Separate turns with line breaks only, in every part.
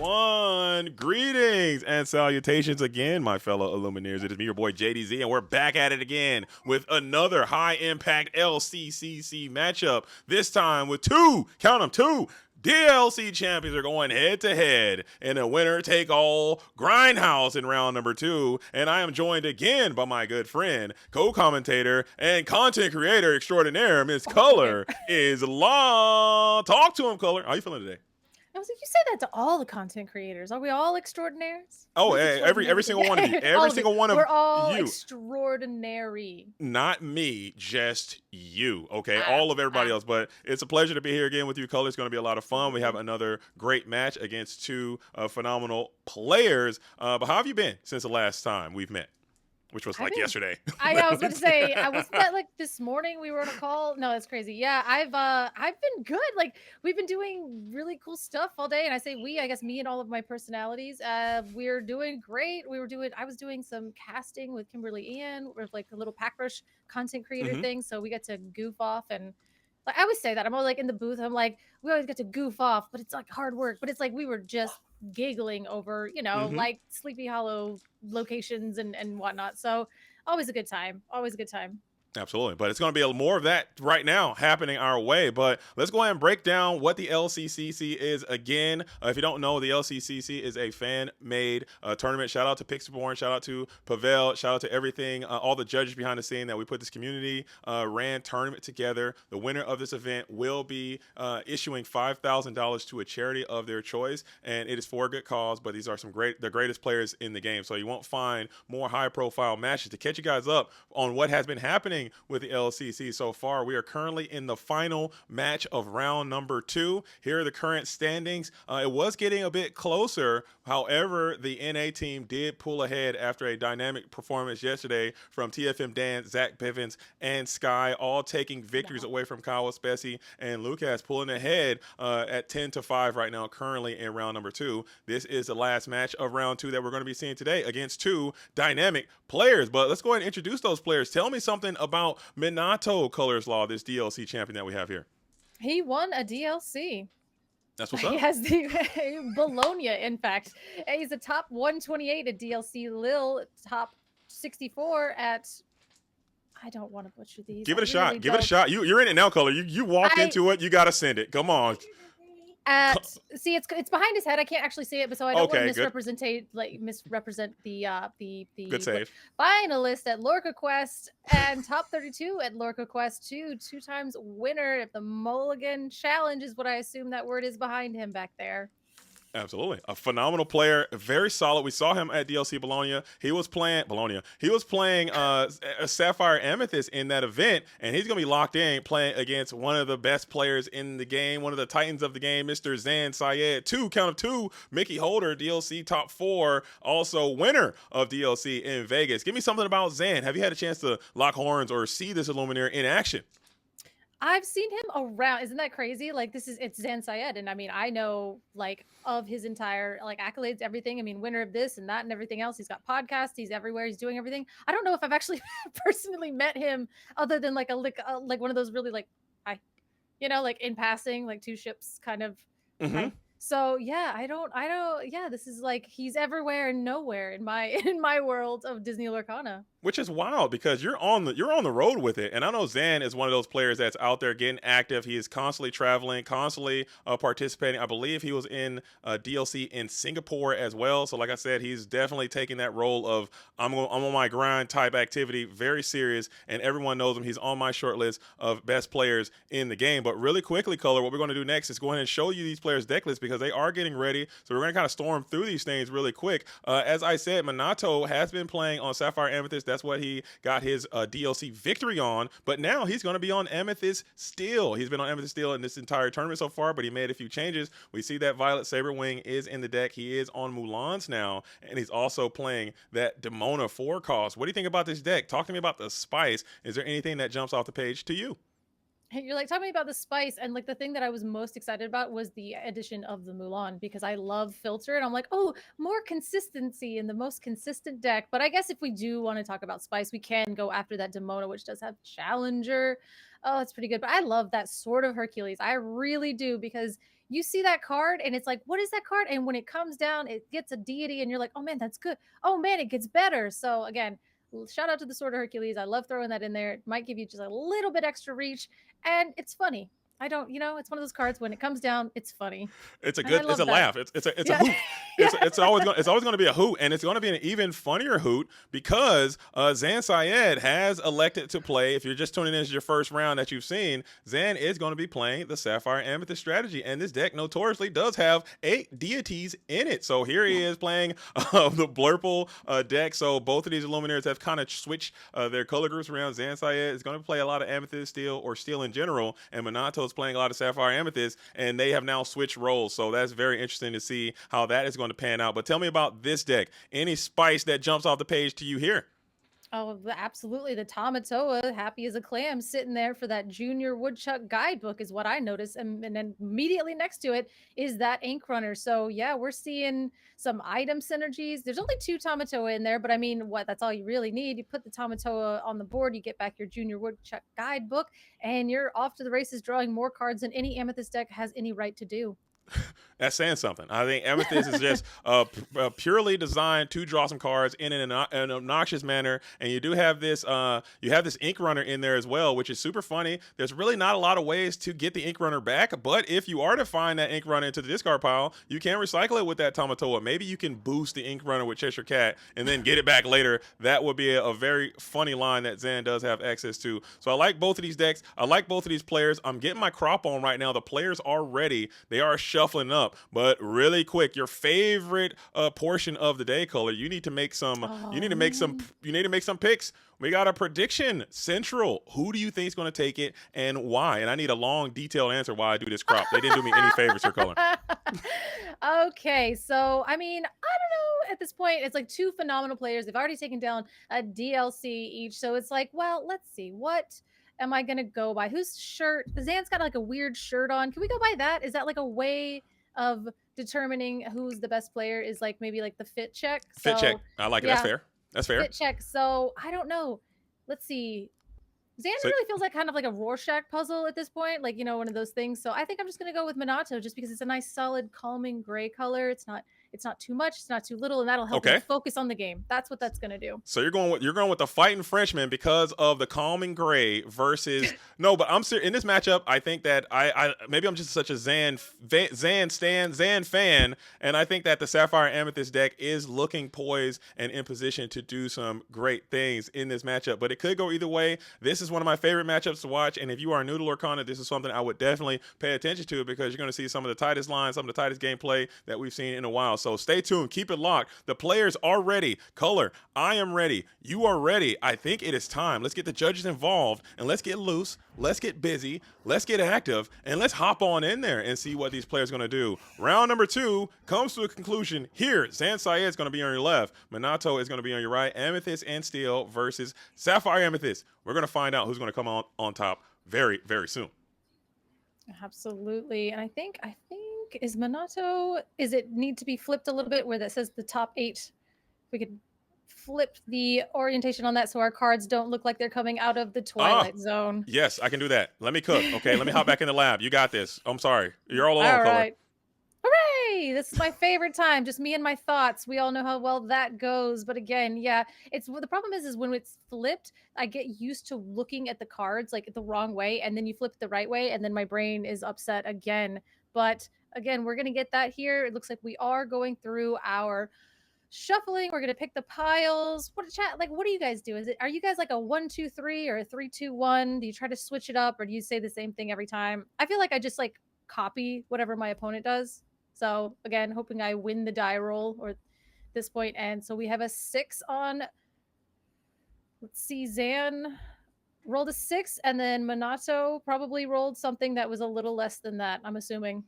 everyone. Greetings and salutations again, my fellow Illumineers. It is me, your boy JDZ, and we're back at it again with another high-impact LCCC matchup. This time with two DLC champions are going head-to-head in a winner-take-all grindhouse in round number 2. And I am joined again by my good friend, co-commentator, and content creator extraordinaire, Miss Color is Law. Talk to him, Color. How you feeling today?
I was like, you say that to all the content creators. Are we all extraordinaires?
Oh, hey, every single one of you. Every single one of you.
We're all extraordinary.
Not me, just you. Okay, all of everybody else. But it's a pleasure to be here again with you, Color. It's going to be a lot of fun. We have another great match against two phenomenal players. But how have you been since the last time we've met? Which was like yesterday.
I was going to say, wasn't that like this morning we were on a call? No, that's crazy. Yeah, I've been good. Like we've been doing really cool stuff all day, and I say we, I guess me and all of my personalities. We're doing great. I was doing some casting with Kimberly Ian, with like a little Pack Rush content creator thing. So we get to goof off and. Like I always say that I'm all like in the booth. I'm like, we always get to goof off, but it's like hard work. But it's like we were just giggling over, like Sleepy Hollow locations and whatnot. So always a good time. Always a good time.
Absolutely. But it's going to be more of that right now happening our way. But let's go ahead and break down what the LCCC is again. If you don't know, the LCCC is a fan-made tournament. Shout out to Pixelborn. Shout out to Pavel. Shout out to everything, all the judges behind the scene that we put this community ran tournament together. The winner of this event will be issuing $5,000 to a charity of their choice. And it is for a good cause. But these are the greatest players in the game. So you won't find more high-profile matches. To catch you guys up on what has been happening with the LCC so far, we are currently in the final match of round number 2. Here are the current standings. It was getting a bit closer. However, the NA team did pull ahead after a dynamic performance yesterday from TFM Dan, Zach Bivens, and Sky, all taking victories away from Kyle Spessy and Lucas, pulling ahead at 10-5 right now, currently in round number 2. This is the last match of round 2 that we're going to be seeing today against two dynamic players. But let's go ahead and introduce those players. Tell me something about Minato Colors Law, this DLC champion that we have here.
He won a DLC.
That's what's up.
He has the Bologna, in fact. He's a top 128 at DLC. Lil, top 64 at... I don't want to butcher these.
Give it a shot. Give it a shot. You're in it now, Color. You walked into it. You got to send it. Come on.
See, it's behind his head. I can't actually see it, but so I don't want to misrepresent the
good save
finalist at Lorca Quest and top 32 at Lorca Quest 2, 2-times winner at the Mulligan Challenge is what I assume that word is behind him back there.
Absolutely. A phenomenal player, very solid. We saw him at DLC Bologna. He was playing a Sapphire Amethyst in that event, and he's going to be locked in playing against one of the best players in the game, one of the titans of the game, Mr. Zan Syed, count of two, Mickey Holder, DLC top 4, also winner of DLC in Vegas. Give me something about Zan. Have you had a chance to lock horns or see this Illuminator in action?
I've seen him around. Isn't that crazy? Like it's Zan Syed. And I mean, I know like of his entire like accolades, everything. I mean, winner of this and that and everything else. He's got podcasts. He's everywhere. He's doing everything. I don't know if I've actually personally met him other than like like one of those really like, like in passing, like two ships kind of. So yeah, I don't. Yeah, this is like he's everywhere and nowhere in my world of Disney Lorcana.
Which is wild because you're on the road with it, and I know Zan is one of those players that's out there getting active. He is constantly traveling, constantly participating. I believe he was in DLC in Singapore as well. So like I said, he's definitely taking that role of I'm on my grind type activity, very serious, and everyone knows him. He's on my short list of best players in the game. But really quickly, Color, what we're going to do next is go ahead and show you these players' deck lists because they are getting ready. So we're going to kind of storm through these things really quick. As I said, Minato has been playing on Sapphire Amethyst. That's what he got his DLC victory on, but now he's going to be on Amethyst Steel. He's been on Amethyst Steel in this entire tournament so far, but he made a few changes. We see that Violet Saber Wing is in the deck. He is on Mulan's now, and he's also playing that Demona 4 cost. What do you think about this deck? Talk to me about the spice. Is there anything that jumps off the page to you?
You're like talking about the spice, and like the thing that I was most excited about was the addition of the Mulan because I love filter, and I'm like, oh, more consistency in the most consistent deck. But I guess if we do want to talk about spice, we can go after that Demona, which does have Challenger. Oh, it's pretty good. But I love that Sword of Hercules. I really do because you see that card and it's like, what is that card? And when it comes down, it gets a deity, and you're like, oh man, that's good. Oh man, it gets better. So again, shout out to the Sword of Hercules. I love throwing that in there. It might give you just a little bit extra reach, and it's funny. I don't, it's one of those cards when it comes down, it's funny. And I
It's
love
a
that.
laugh. It's a
Yeah.
hoot.
Yeah.
It's always going to be a hoot, and it's going to be an even funnier hoot because Zan Syed has elected to play. If you're just tuning in as your first round that you've seen, Zan is going to be playing the Sapphire Amethyst strategy, and this deck notoriously does have 8 deities in it. So here he is playing the Blurple deck. So both of these Illuminaries have kind of switched their color groups around. Zan Syed is going to play a lot of Amethyst Steel or Steel in general, and Minato is playing a lot of Sapphire Amethyst, and they have now switched roles. So that's very interesting to see how that is going to pan out. But tell me about this deck. Any spice that jumps off the page to you here?
Oh, absolutely. The Tamatoa, happy as a clam, sitting there for that junior woodchuck guidebook is what I noticed. And then immediately next to it is that ink runner. So yeah, we're seeing some item synergies. There's only 2 Tamatoa in there, but I mean, what? That's all you really need. You put the Tamatoa on the board, you get back your junior woodchuck guidebook, and you're off to the races drawing more cards than any Amethyst deck has any right to do.
That's saying something. I think Amethyst is just purely designed to draw some cards in an obnoxious manner, and you do have this ink runner in there as well, which is super funny. There's really not a lot of ways to get the ink runner back, but if you are to find that ink runner into the discard pile, you can recycle it with that Tamatoa. Maybe you can boost the ink runner with Cheshire Cat and then get it back later. That would be a very funny line that Zan does have access to. So I like both of these decks. I like both of these players. I'm getting my crop on right now. The players are ready. They are shuffling up. But really quick, your favorite portion of the day, color. You need to make some. You need to make some. You need to make some picks. We got a prediction central. Who do you think is going to take it and why? And I need a long, detailed answer why I do this crop. They didn't do me any favors for color.
Okay, so I mean, I don't know. At this point, it's like 2 phenomenal players. They've already taken down a DLC each, so it's like, well, let's see, what am I gonna go by? Whose shirt? Zan's got like a weird shirt on. Can we go by that? Is that like a way of determining who's the best player? Is like maybe like the fit check?
Fit check.
So
I like it. That's
yeah,
fair. That's fair.
fit check. So I don't know. Let's see. Zan
So
really feels like kind of like a Rorschach puzzle at this point, like one of those things. So I think I'm just gonna go with Minato just because it's a nice, solid, calming gray color. It's not too much, it's not too little, and that'll help me focus on the game. That's what that's gonna do.
So you're going with the fighting Frenchman because of the calming gray versus no, but I'm serious in this matchup. I think that I maybe I'm just such a Zan fan, and I think that the Sapphire Amethyst deck is looking poised and in position to do some great things in this matchup. But it could go either way. This is one of my favorite matchups to watch, and if you are new to Lorcana, this is something I would definitely pay attention to because you're going to see some of the tightest lines, some of the tightest gameplay that we've seen in a while. So stay tuned, keep it locked. The players are ready. Color, I am ready. You are ready. I think it is time. Let's get the judges involved and let's get loose. Let's get busy. Let's get active and let's hop on in there and see what these players are going to do. Round number 2 comes to a conclusion here. Zan Syed is going to be on your left. Minato is going to be on your right. Amethyst and Steel versus Sapphire Amethyst. We're going to find out who's going to come on top very, very soon.
Absolutely. And I think is Minato, is it need to be flipped a little bit where that says the top 8? We could flip the orientation on that so our cards don't look like they're coming out of the Twilight Zone.
Yes, I can do that. Let me cook. Okay, let me hop back in the lab. You got this. I'm sorry. You're all alone,
All
Color.
right. Hooray! This is my favorite time. Just me and my thoughts. We all know how well that goes. But again, yeah, it's the problem is when it's flipped, I get used to looking at the cards like the wrong way, and then you flip it the right way, and then my brain is upset again. But again, we're gonna get that here. It looks like we are going through our shuffling. We're gonna pick the piles. What do you guys do? Are you guys like a 1-2-3 or a 3-2-1? Do you try to switch it up or do you say the same thing every time? I feel like I just like copy whatever my opponent does. So again, hoping I win the die roll or this point. And so we have a 6 on. Let's see, Zan rolled a 6, and then Minato probably rolled something that was a little less than that, I'm assuming.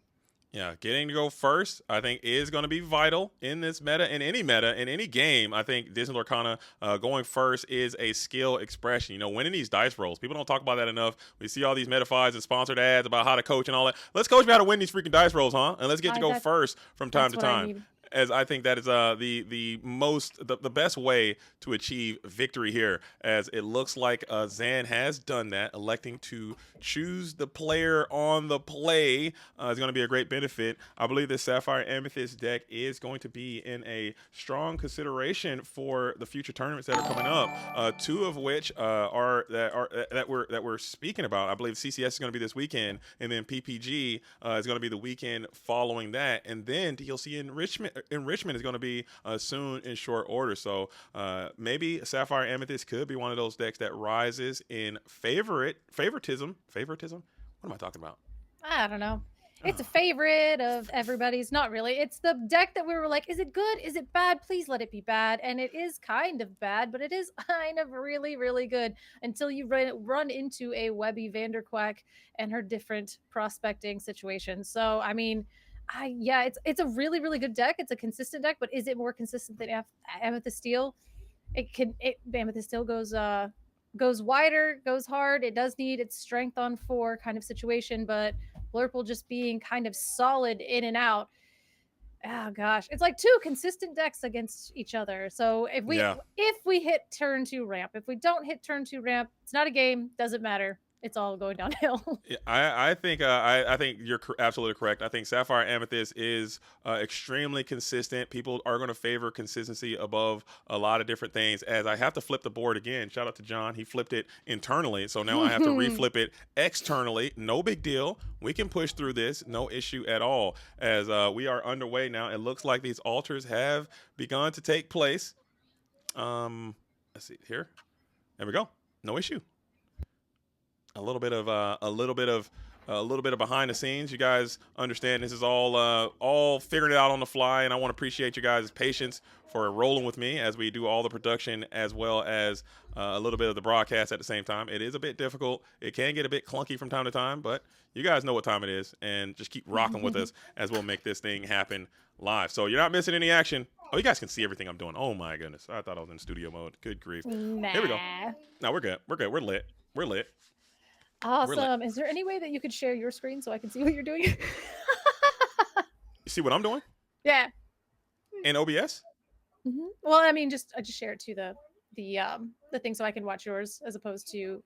Yeah, getting to go first, I think, is going to be vital in this meta, in any game. I think Disney Lorcana going first is a skill expression. Winning these dice rolls. People don't talk about that enough. We see all these metafies and sponsored ads about how to coach and all that. Let's coach me how to win these freaking dice rolls, huh? And let's get to go first from time to time. as I think that is the best way to achieve victory here, as it looks like Zan has done that, electing to choose the player on the play is going to be a great benefit. I believe this Sapphire Amethyst deck is going to be in a strong consideration for the future tournaments that are coming up. Two of which that we're speaking about. I believe CCS is going to be this weekend, and then PPG is going to be the weekend following that, and then DLC enrichment is going to be soon in short order. So maybe Sapphire Amethyst could be one of those decks that rises in favoritism. What am I talking about?
I don't know. It's a favorite of everybody's. Not really. It's the deck that we were like, is it good? Is it bad? Please let it be bad. And it is kind of bad, but it is kind of really, really good until you run into a Webby Vanderquack and her different prospecting situations. So, I mean, it's a really, really good deck. It's a consistent deck, but is it more consistent than Amethyst Steel? Amethyst Steel goes wider, goes hard. It does need its strength on 4 kind of situation, but Blurple just being kind of solid in and out. Oh gosh, it's like 2 consistent decks against each other. So if we hit turn 2 ramp, if we don't hit turn 2 ramp, it's not a game. Doesn't matter. It's all going downhill.
Yeah, I think you're absolutely correct. I think Sapphire Amethyst is extremely consistent. People are going to favor consistency above a lot of different things. As I have to flip the board again. Shout out to John. He flipped it internally, so now I have to reflip it externally. No big deal. We can push through this. No issue at all. As we are underway now, it looks like these altars have begun to take place. Let's see here. There we go. No issue. A little bit of behind the scenes. You guys understand this is all figuring it out on the fly, and I want to appreciate you guys' patience for rolling with me as we do all the production as well as a little bit of the broadcast at the same time. It is a bit difficult. It can get a bit clunky from time to time, but you guys know what time it is, and just keep rocking with us as we'll make this thing happen live. So you're not missing any action. Oh, you guys can see everything I'm doing. Oh my goodness. I thought I was in studio mode. Good grief.
Nah.
Here we go. No, we're good. We're lit.
Awesome. Is there any way that you could share your screen so I can see what you're doing?
You see what I'm doing?
Yeah.
In OBS?
Mm-hmm. Well, I mean, I just share it to the thing so I can watch yours as opposed to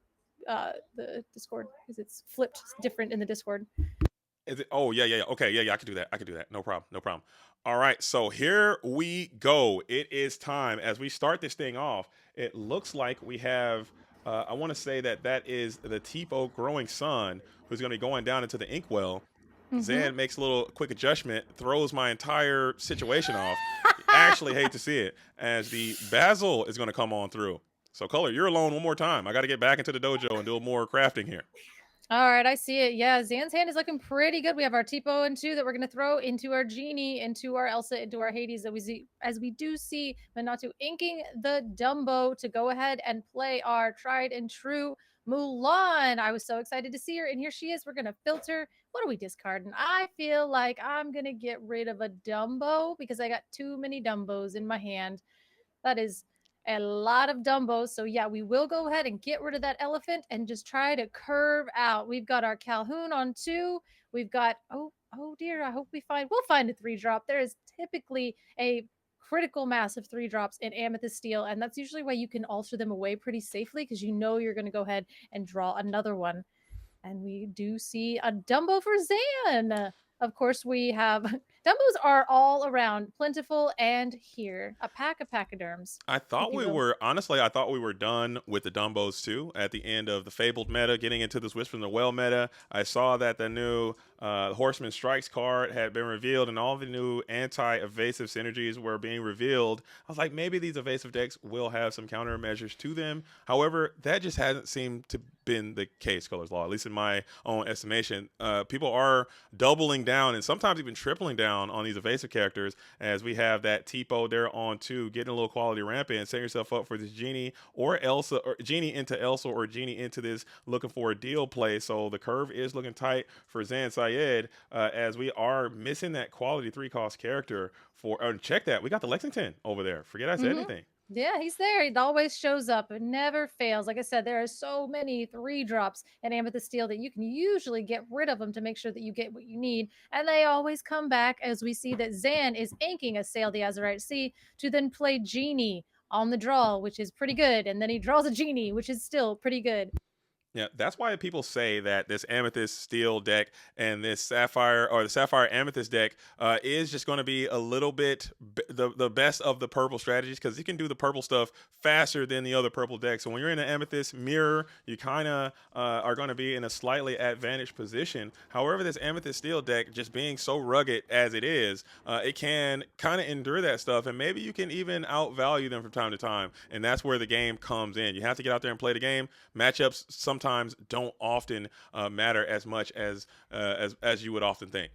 the Discord, because it's flipped different in the Discord.
Is it? Oh yeah. Okay, yeah. I can do that. No problem. All right, so here we go. It is time as we start this thing off. It looks like we have. I want to say that is the Tipo Growing Sun, who's going to be going down into the inkwell. Mm-hmm. Zan makes a little quick adjustment, throws my entire situation off. Actually hate to see it, as the Basil is going to come on through. So, Color, you're alone one more time. I got to get back into the dojo and do more crafting here.
All right, I see it. Yeah, Zan's hand is looking pretty good. We have our Tipo and 2 that we're going to throw into our Genie, into our Elsa, into our Hades, that we see, as we do see Minato inking the Dumbo to go ahead and play our tried and true Mulan. I was so excited to see her, and here she is. We're going to filter. What are we discarding? I feel like I'm going to get rid of a Dumbo because I got too many Dumbos in my hand. That is a lot of Dumbos. So yeah, we will go ahead and get rid of that elephant and just try to curve out. We've got our Calhoun on 2. We've got, oh dear, I hope we'll find a 3-drop. There is typically a critical mass of 3-drops in Amethyst Steel, and that's usually why you can alter them away pretty safely, because you know you're going to go ahead and draw another one. And we do see a Dumbo for Zan. Of course, we have Dumbos are all around plentiful, and here a pack of pachyderms.
I thought we were done with the Dumbos too at the end of the Fabled meta, getting into this Whisper in the Well meta. I saw that the new Horseman Strikes card had been revealed, and all the new anti-evasive synergies were being revealed. I was like, maybe these evasive decks will have some countermeasures to them. However, that just hasn't seemed to been the case, Color's Law, at least in my own estimation. People are doubling down and sometimes even tripling down on these evasive characters, as we have that Tipo there on 2, getting a little quality ramp in, setting yourself up for this Genie or Elsa, or Genie into Elsa, or Genie into this looking for a deal play. So the curve is looking tight for Zan Syed, as we are missing that quality 3-cost character for, check that, we got the Lexington over there. Forget I said anything.
Yeah, he's there. He always shows up. It never fails. Like I said, there are so many 3 drops in Amethyst Steel that you can usually get rid of them to make sure that you get what you need. And they always come back as we see that Zan is inking a Sail the Azurite Sea to then play Genie on the draw, which is pretty good. And then he draws a Genie, which is still pretty good.
Yeah, that's why people say that this Amethyst Steel deck and this Sapphire or the Sapphire Amethyst deck is just going to be a little bit the best of the purple strategies because you can do the purple stuff faster than the other purple decks. So when you're in an Amethyst mirror, you kind of are going to be in a slightly advantaged position. However, this Amethyst Steel deck, just being so rugged as it is, it can kind of endure that stuff, and maybe you can even outvalue them from time to time. And that's where the game comes in. You have to get out there and play the game. Matchups sometimes don't often matter as much as you would often think.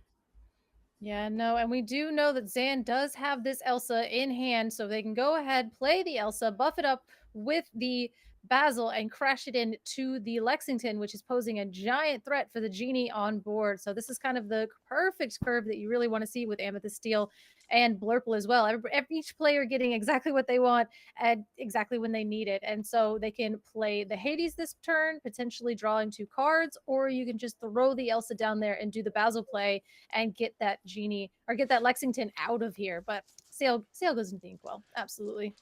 Yeah, no, and we do know that Zan does have this Elsa in hand, so they can go ahead, play the Elsa, buff it up with the Basil, and crash it into the Lexington, which is posing a giant threat for the Genie on board. So this is kind of the perfect curve that you really want to see with Amethyst Steel and Blurple as well. Each player getting exactly what they want at exactly when they need it. And so they can play the Hades this turn, potentially drawing 2 cards, or you can just throw the Elsa down there and do the Basil play and get that Genie or get that Lexington out of here. But Sail goes into Inkwell. Absolutely.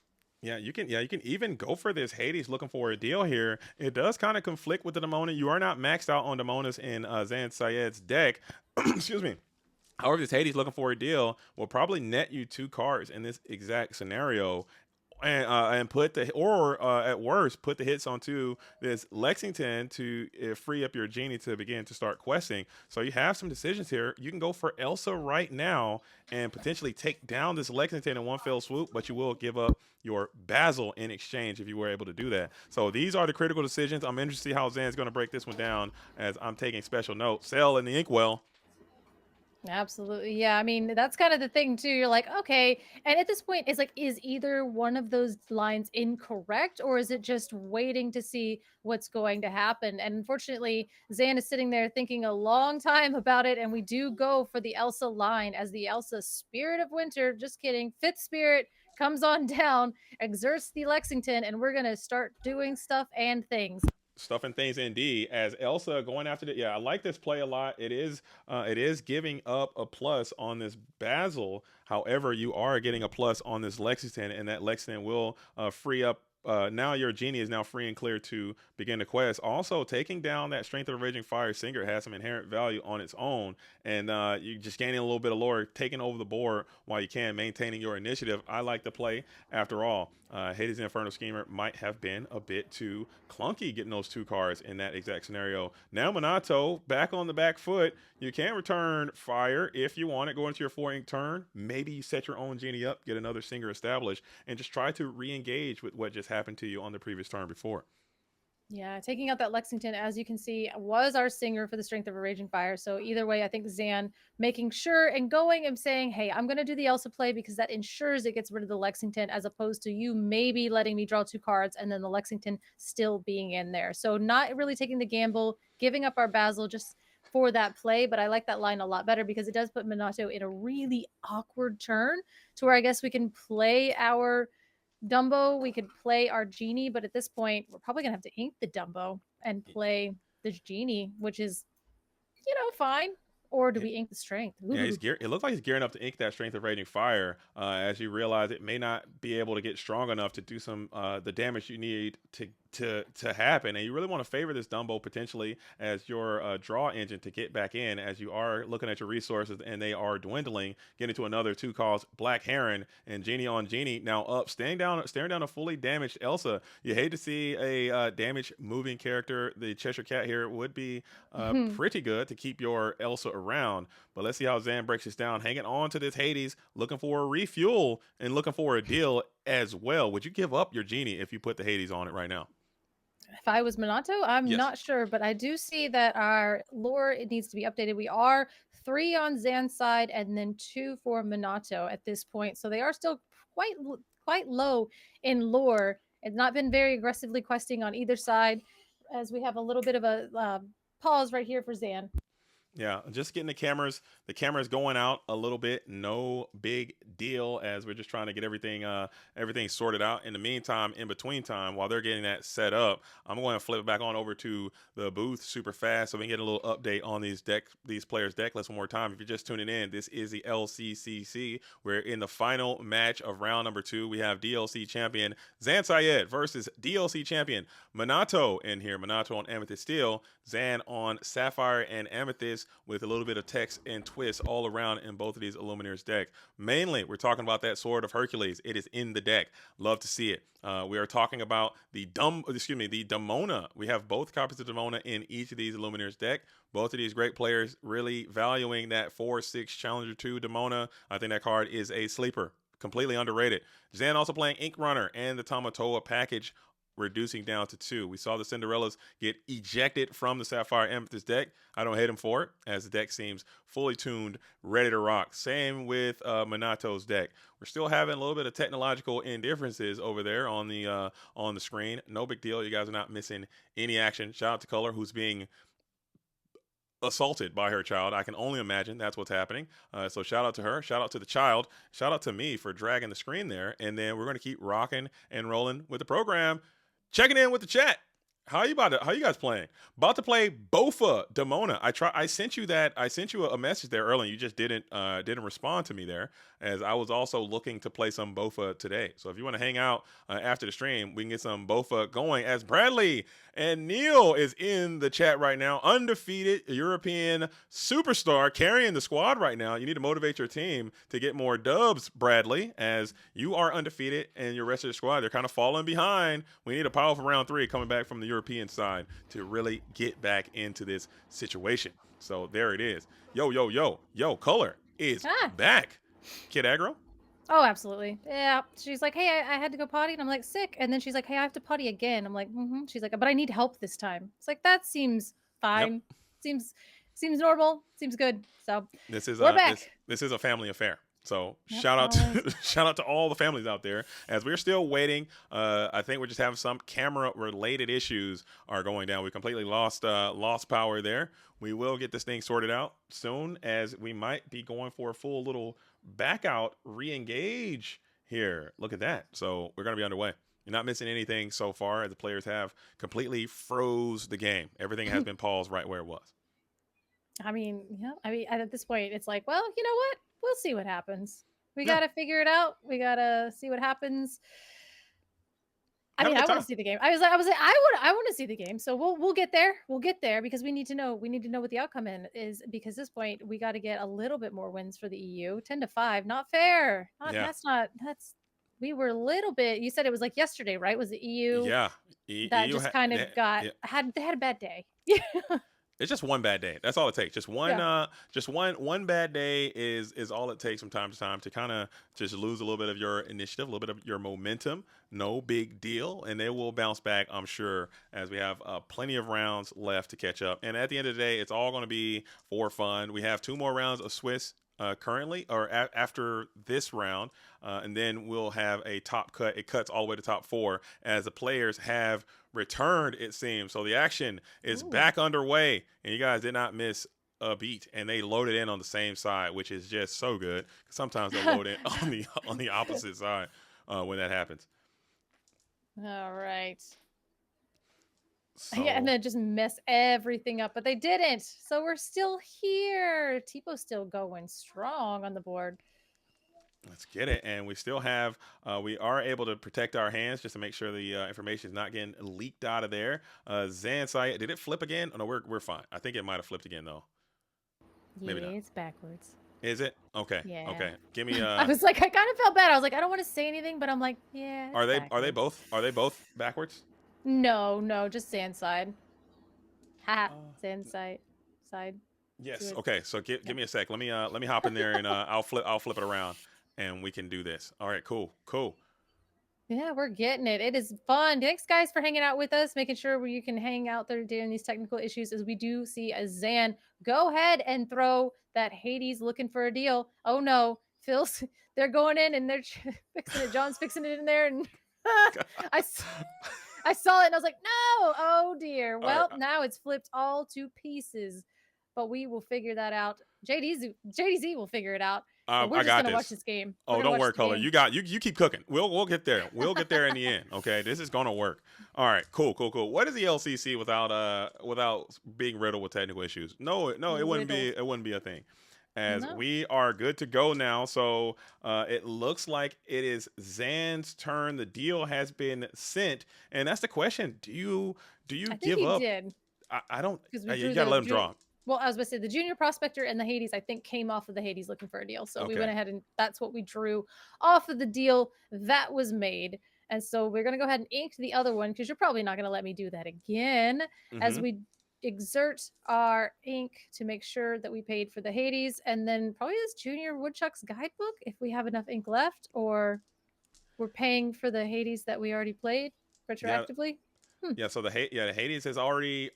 Yeah, you can. Yeah, you can even go for this Hades looking for a deal here. It does kind of conflict with the Demona. You are not maxed out on Demonas in Zan Syed's deck. Excuse me. However, this Hades looking for a deal will probably net you 2 cards in this exact scenario, and put the or at worst put the hits onto this Lexington to free up your Genie to begin to start questing. So you have some decisions here. You can go for Elsa right now and potentially take down this Lexington in one fell swoop, but you will give up your Basil in exchange if you were able to do that. So these are the critical decisions. I'm interested to see how Zan's going to break this one down as I'm taking special note. Sail in the Inkwell.
Absolutely. Yeah. I mean, that's kind of the thing too. You're like, okay. And at this point, it's like, is either one of those lines incorrect or is it just waiting to see what's going to happen? And unfortunately, Zan is sitting there thinking a long time about it. And we do go for the Elsa line as the Elsa Spirit of Winter, just kidding, Fifth Spirit comes on down, exerts the Lexington, and we're going to start doing stuff and things.
Stuff and things indeed as Elsa going after the I like this play a lot. It is giving up a plus on this Basil. However, you are getting a plus on this Lexington, and that Lexington will free up now your Genie is now free and clear to begin the quest. Also, taking down that Strength of a Raging Fire Singer has some inherent value on its own, and you just gaining a little bit of lore, taking over the board while you can, maintaining your initiative. I like the play. After all, Hades Inferno Schemer might have been a bit too clunky getting those 2 cards in that exact scenario. Now Minato back on the back foot. You can return fire if you want it. Go into your 4 ink turn. Maybe you set your own Genie up, get another Singer established, and just try to re-engage with what just happened to you on the previous turn before.
Yeah, taking out that Lexington, as you can see, was our singer for the Strength of a Raging Fire. So either way, I think Zan making sure and going and saying, hey, I'm going to do the Elsa play because that ensures it gets rid of the Lexington as opposed to you maybe letting me draw 2 cards and then the Lexington still being in there. So not really taking the gamble, giving up our Basil just for that play. But I like that line a lot better because it does put Minato in a really awkward turn to where I guess we can play our Dumbo, we could play our Genie, but at this point, we're probably gonna have to ink the Dumbo and play the Genie, which is, fine. Or do we ink the Strength?
Yeah,
Ooh.
it looks like he's gearing up to ink that Strength of Raging Fire. As you realize, it may not be able to get strong enough to do some the damage you need to happen, and you really want to favor this Dumbo potentially as your draw engine to get back in, as you are looking at your resources and they are dwindling. Getting to another 2 calls, Black Heron and Genie on Genie now up, staring down a fully damaged Elsa. You hate to see a damaged moving character. The Cheshire Cat here would be pretty good to keep your Elsa around. But let's see how Zan breaks this down. Hanging on to this Hades, looking for a refuel and looking for a deal as well. Would you give up your Genie if you put the Hades on it right now?
If I was Minato, I'm
Yes.
not sure, but I do see that our lore it needs to be updated. We are 3 on Zan's side and then 2 for Minato at this point, so they are still quite low in lore. It's not been very aggressively questing on either side, as we have a little bit of a pause right here for Zan.
Yeah, just getting the cameras going out a little bit. No big deal, as we're just trying to get everything sorted out. In the meantime, in between time, while they're getting that set up, I'm going to flip it back on over to the booth super fast so we can get a little update on these players' deck lists one more time. If you're just tuning in, this is the LCCC. We're in the final match of round number 2. We have DLC champion Zan Syed versus DLC champion Minato in here. Minato on Amethyst Steel, Zan on Sapphire and Amethyst, with a little bit of text and twist all around in both of these Illuminators deck. Mainly, we're talking about that Sword of Hercules. It is in the deck. Love to see it. We are talking about the Demona. We have both copies of Demona in each of these Illuminators deck. Both of these great players really valuing that 4/6 Challenger 2 Demona. I think that card is a sleeper. Completely underrated. Zan also playing Ink Runner and the Tamatoa package, reducing down to 2. We saw the Cinderellas get ejected from the Sapphire Amethyst deck. I don't hate him for it, as the deck seems fully tuned, ready to rock. Same with Minato's deck. We're still having a little bit of technological indifferences over there on the screen. No big deal. You guys are not missing any action. Shout out to Color, who's being assaulted by her child. I can only imagine that's what's happening. So shout out to her. Shout out to the child. Shout out to me for dragging the screen there. And then we're going to keep rocking and rolling with the program. Checking in with the chat. How you guys playing? About to play Bofa Demona. I sent you a message there earlier. You just didn't respond to me there, as I was also looking to play some Bofa today. So if you want to hang out after the stream, we can get some Bofa going, as Bradley and Neil is in the chat right now. Undefeated European superstar carrying the squad right now. You need to motivate your team to get more dubs, Bradley, as you are undefeated and your rest of the squad, they're kind of falling behind. We need a powerful round 3 coming back from the European side to really get back into this situation. So there it is. Yo, Color is back. Kid Aggro?
Oh, absolutely. Yeah. She's like, hey, I had to go potty. And I'm like, sick. And then she's like, hey, I have to potty again. I'm like, mm-hmm. She's like, but I need help this time. It's like, that seems fine. Yep. Seems normal. Seems good. So we're back.
This is a family affair. So shout out to all the families out there, as we're still waiting. I think we're just having some camera related issues are going down. We completely lost power there. We will get this thing sorted out soon, as we might be going for a full little back out re-engage here. Look at that. So we're going to be underway. You're not missing anything so far, as the players have completely froze the game. Everything has been paused right where it was.
I mean, at this point, it's like, well, you know what? We'll see what happens. We got to figure it out. We got to see what happens. I mean, I want to see the game. I want to see the game. So we'll get there. We'll get there, because we need to know what the outcome is, because at this point we got to get a little bit more wins for the EU. 10-5, not fair. We were a little bit. You said it was like yesterday, right? Was the EU?
Yeah.
That EU just kind of had a bad day.
It's just one bad day. That's all it takes. Just one bad day is all it takes from time to time to kind of just lose a little bit of your initiative, a little bit of your momentum. No big deal. And they will bounce back, I'm sure, as we have plenty of rounds left to catch up. And at the end of the day, it's all going to be for fun. We have 2 more rounds of Swiss currently, or after this round, and then we'll have a top cut. It cuts all the way to top 4, as the players have returned, it seems. So the action is back underway, and you guys did not miss a beat, and they loaded in on the same side, which is just so good. Sometimes they load in on the opposite side when that happens.
All right. So, and then just mess everything up, but they didn't. So we're still here. Tipo's still going strong on the board.
Let's get it. And we still have, we are able to protect our hands just to make sure the information is not getting leaked out of there. Zan Syed, did it flip again? Oh, no, we're fine. I think it might have flipped again, though.
Maybe not. It's backwards.
Is it? Okay.
Yeah.
Okay. Give me.
I was like, I kind of felt bad. I was like, I don't want to say anything, but I'm like, yeah.
Are they both backwards?
No, just Zan Syed. Zan Syed.
Yes. Okay. So give me a sec. Let me hop in there, and I'll flip it around, and we can do this. All right. Cool.
Yeah, we're getting it. It is fun. Thanks, guys, for hanging out with us, making sure where you can hang out there during these technical issues, as we do see a Zan go ahead and throw that Hades looking for a deal. Oh no, they're going in and they're fixing it. John's fixing it in there, and I saw it and I was like, no, oh dear. Well, now it's flipped all to pieces. but we will figure that out. JDZ will figure it out, but we're
I
just
got
gonna watch
this.
this game. We're
Oh,
gonna
don't
watch
worry,
the
color.
game.
You keep cooking. We'll get there. We'll get there in the end. Okay, this is gonna work. All right, cool. What is the LCC without being riddled with technical issues? No,
Riddled.
it wouldn't be a thing. As
No,
we are good to go now, so it looks like it is Zan's turn. The deal has been sent, and that's the question: do you
I think
give
he
up?
did
I don't.
because we
You
drew
gotta
the
let him draw.
well, I was going to say the junior prospector and the Hades, I think, came off of the Hades looking for a deal. So we
Okay.
went ahead and that's what we drew off of the deal that was made. And so we're going to go ahead and ink the other one because you're probably not going to let me do that again as
Mm-hmm.
we exert our ink to make sure that we paid for the Hades and then probably this junior woodchuck's guidebook if we have enough ink left or we're paying for the Hades that we already played
Yeah.
retroactively. Hmm.
Yeah, so the Hades has already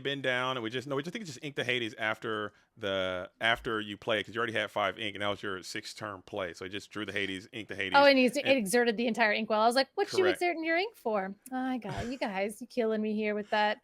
been down, and we just think just ink the Hades after you play because you already had 5 ink, and that was your 6 turn play. So you just drew the Hades, inked the
Oh,
Hades,
and it
and
exerted the entire inkwell. I was like, "What you
correct.
exerting your ink for?" Oh, I got you guys. You killing me here with that.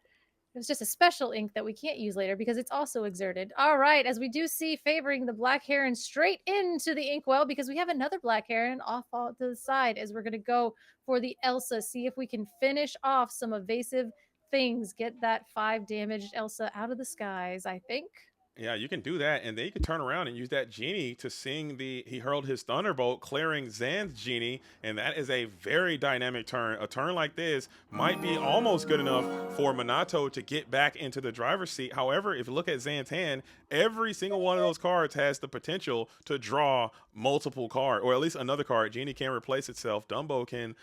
It was just a special ink that we can't use later because it's also exerted. All right, as we do see favoring the black heron straight into the inkwell because we have another black heron off to the side as we're going to go for the Elsa. See if we can finish off some evasive things. Get that 5 damaged Elsa out of the skies, I think.
Yeah, you can do that, and then you can turn around and use that genie to sing the. He hurled his thunderbolt, clearing Zan's genie, and that is a very dynamic turn. A turn like this might be almost good enough for Minato to get back into the driver's seat. However, if you look at Zan's hand, every single one of those cards has the potential to draw multiple cards, or at least another card. Genie can replace itself. Dumbo can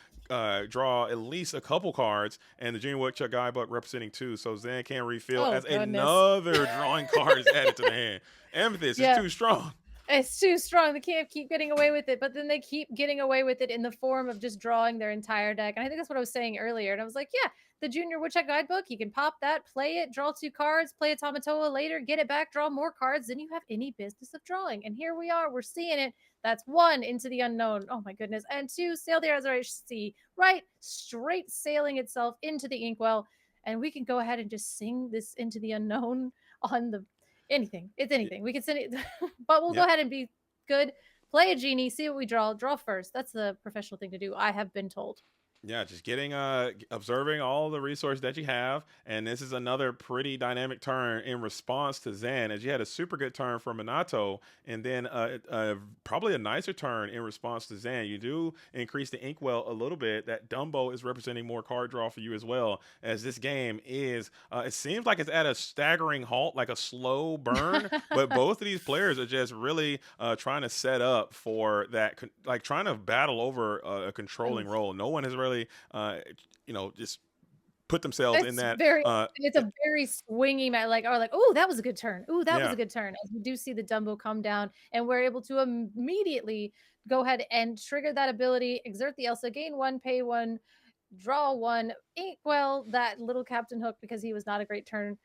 draw at least a couple cards, and the Junior Woodchuck Guidebook representing 2. So Zan can refill
Oh
as
goodness.
another drawing card is added to the hand. Amethyst is
Yeah,
too strong.
it's too strong. They can't keep getting away with it, but then they keep getting away with it in the form of just drawing their entire deck. And I think that's what I was saying earlier. And I was like, yeah, the Junior Woodchuck Guidebook, you can pop that, play it, draw 2 cards, play a Tamatoa later, get it back, draw more cards, then you have any business of drawing. And here we are, we're seeing it. That's 1 into the unknown. Oh my goodness. And 2, sail the Azarish Sea, right? Straight sailing itself into the inkwell. And we can go ahead and just sing this into the unknown on the anything. It's anything. We can send it, but we'll go
Yep.
ahead and be good. Play a genie, see what we draw. Draw first. That's the professional thing to do. I have been told.
Yeah, just getting observing all the resources that you have, and this is another pretty dynamic turn in response to Zan, as you had a super good turn for Minato, and then probably a nicer turn in response to Zan. You do increase the inkwell a little bit. That Dumbo is representing more card draw for you as well, as this game is. It seems like it's at a staggering halt, like a slow burn, but both of these players are just really trying to set up for that, like trying to battle over a controlling
Oof.
role. No one has really, just put themselves in
It's
that.
very it's a very swingy match. Like, or like, oh, that was a good turn. Oh, that was
Yeah,
a good turn. As we do see the Dumbo come down, and we're able to immediately go ahead and trigger that ability, exert the Elsa, gain 1, pay 1, draw 1, inkwell that little Captain Hook because he was not a great turn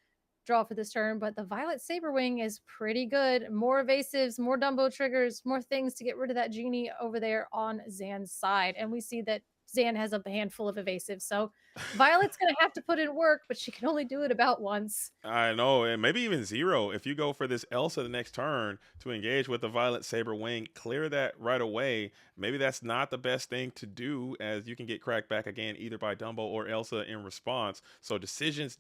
draw for this turn, but the Violet Saberwing is pretty good. More evasives, more Dumbo triggers, more things to get rid of that genie over there on Zan's side. And we see that Zan has a handful of evasives. So Violet's going to have to put in work, but she can only do it about once.
I know, and maybe even 0 if you go for this Elsa the next turn to engage with the Violet Saber Wing, clear that right away. Maybe that's not the best thing to do, as you can get cracked back again either by Dumbo or Elsa in response. So decisions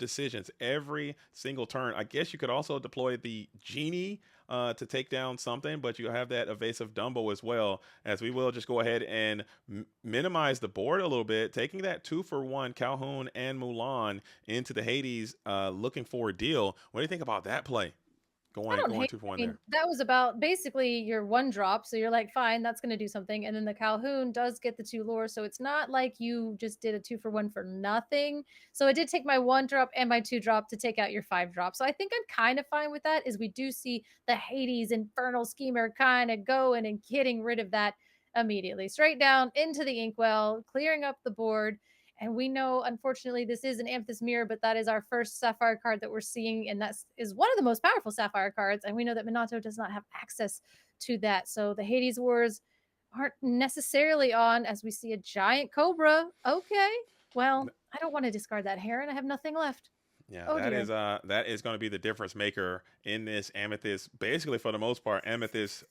every single turn. I guess you could also deploy the Genie to take down something, but you have that evasive Dumbo as well, as we will just go ahead and minimize the board a little bit, taking that 2-for-1 Calhoun and Mulan into the Hades, looking for a deal. What do you think about that play?
I don't
Going
hate.
two for
I
one
mean,
there.
that was about basically your 1 drop. So you're like, fine, that's going to do something. And then the Calhoun does get the 2 lore. So it's not like you just did a 2-for-1 for nothing. So I did take my 1 drop and my 2 drop to take out your 5 drop. So I think I'm kind of fine with that. Is we do see the Hades Infernal Schemer kind of going and getting rid of that immediately, straight down into the inkwell, clearing up the board. And we know, unfortunately, this is an Amethyst Mirror, but that is our first Sapphire card that we're seeing. And that is one of the most powerful Sapphire cards. And we know that Minato does not have access to that. So the Hades Wars aren't necessarily on as we see a giant Cobra. Okay. Well, I don't want to discard that Heron. I have nothing left.
Yeah,
Oh, dear.
that is going to be the difference maker in this Amethyst, basically for the most part, Amethyst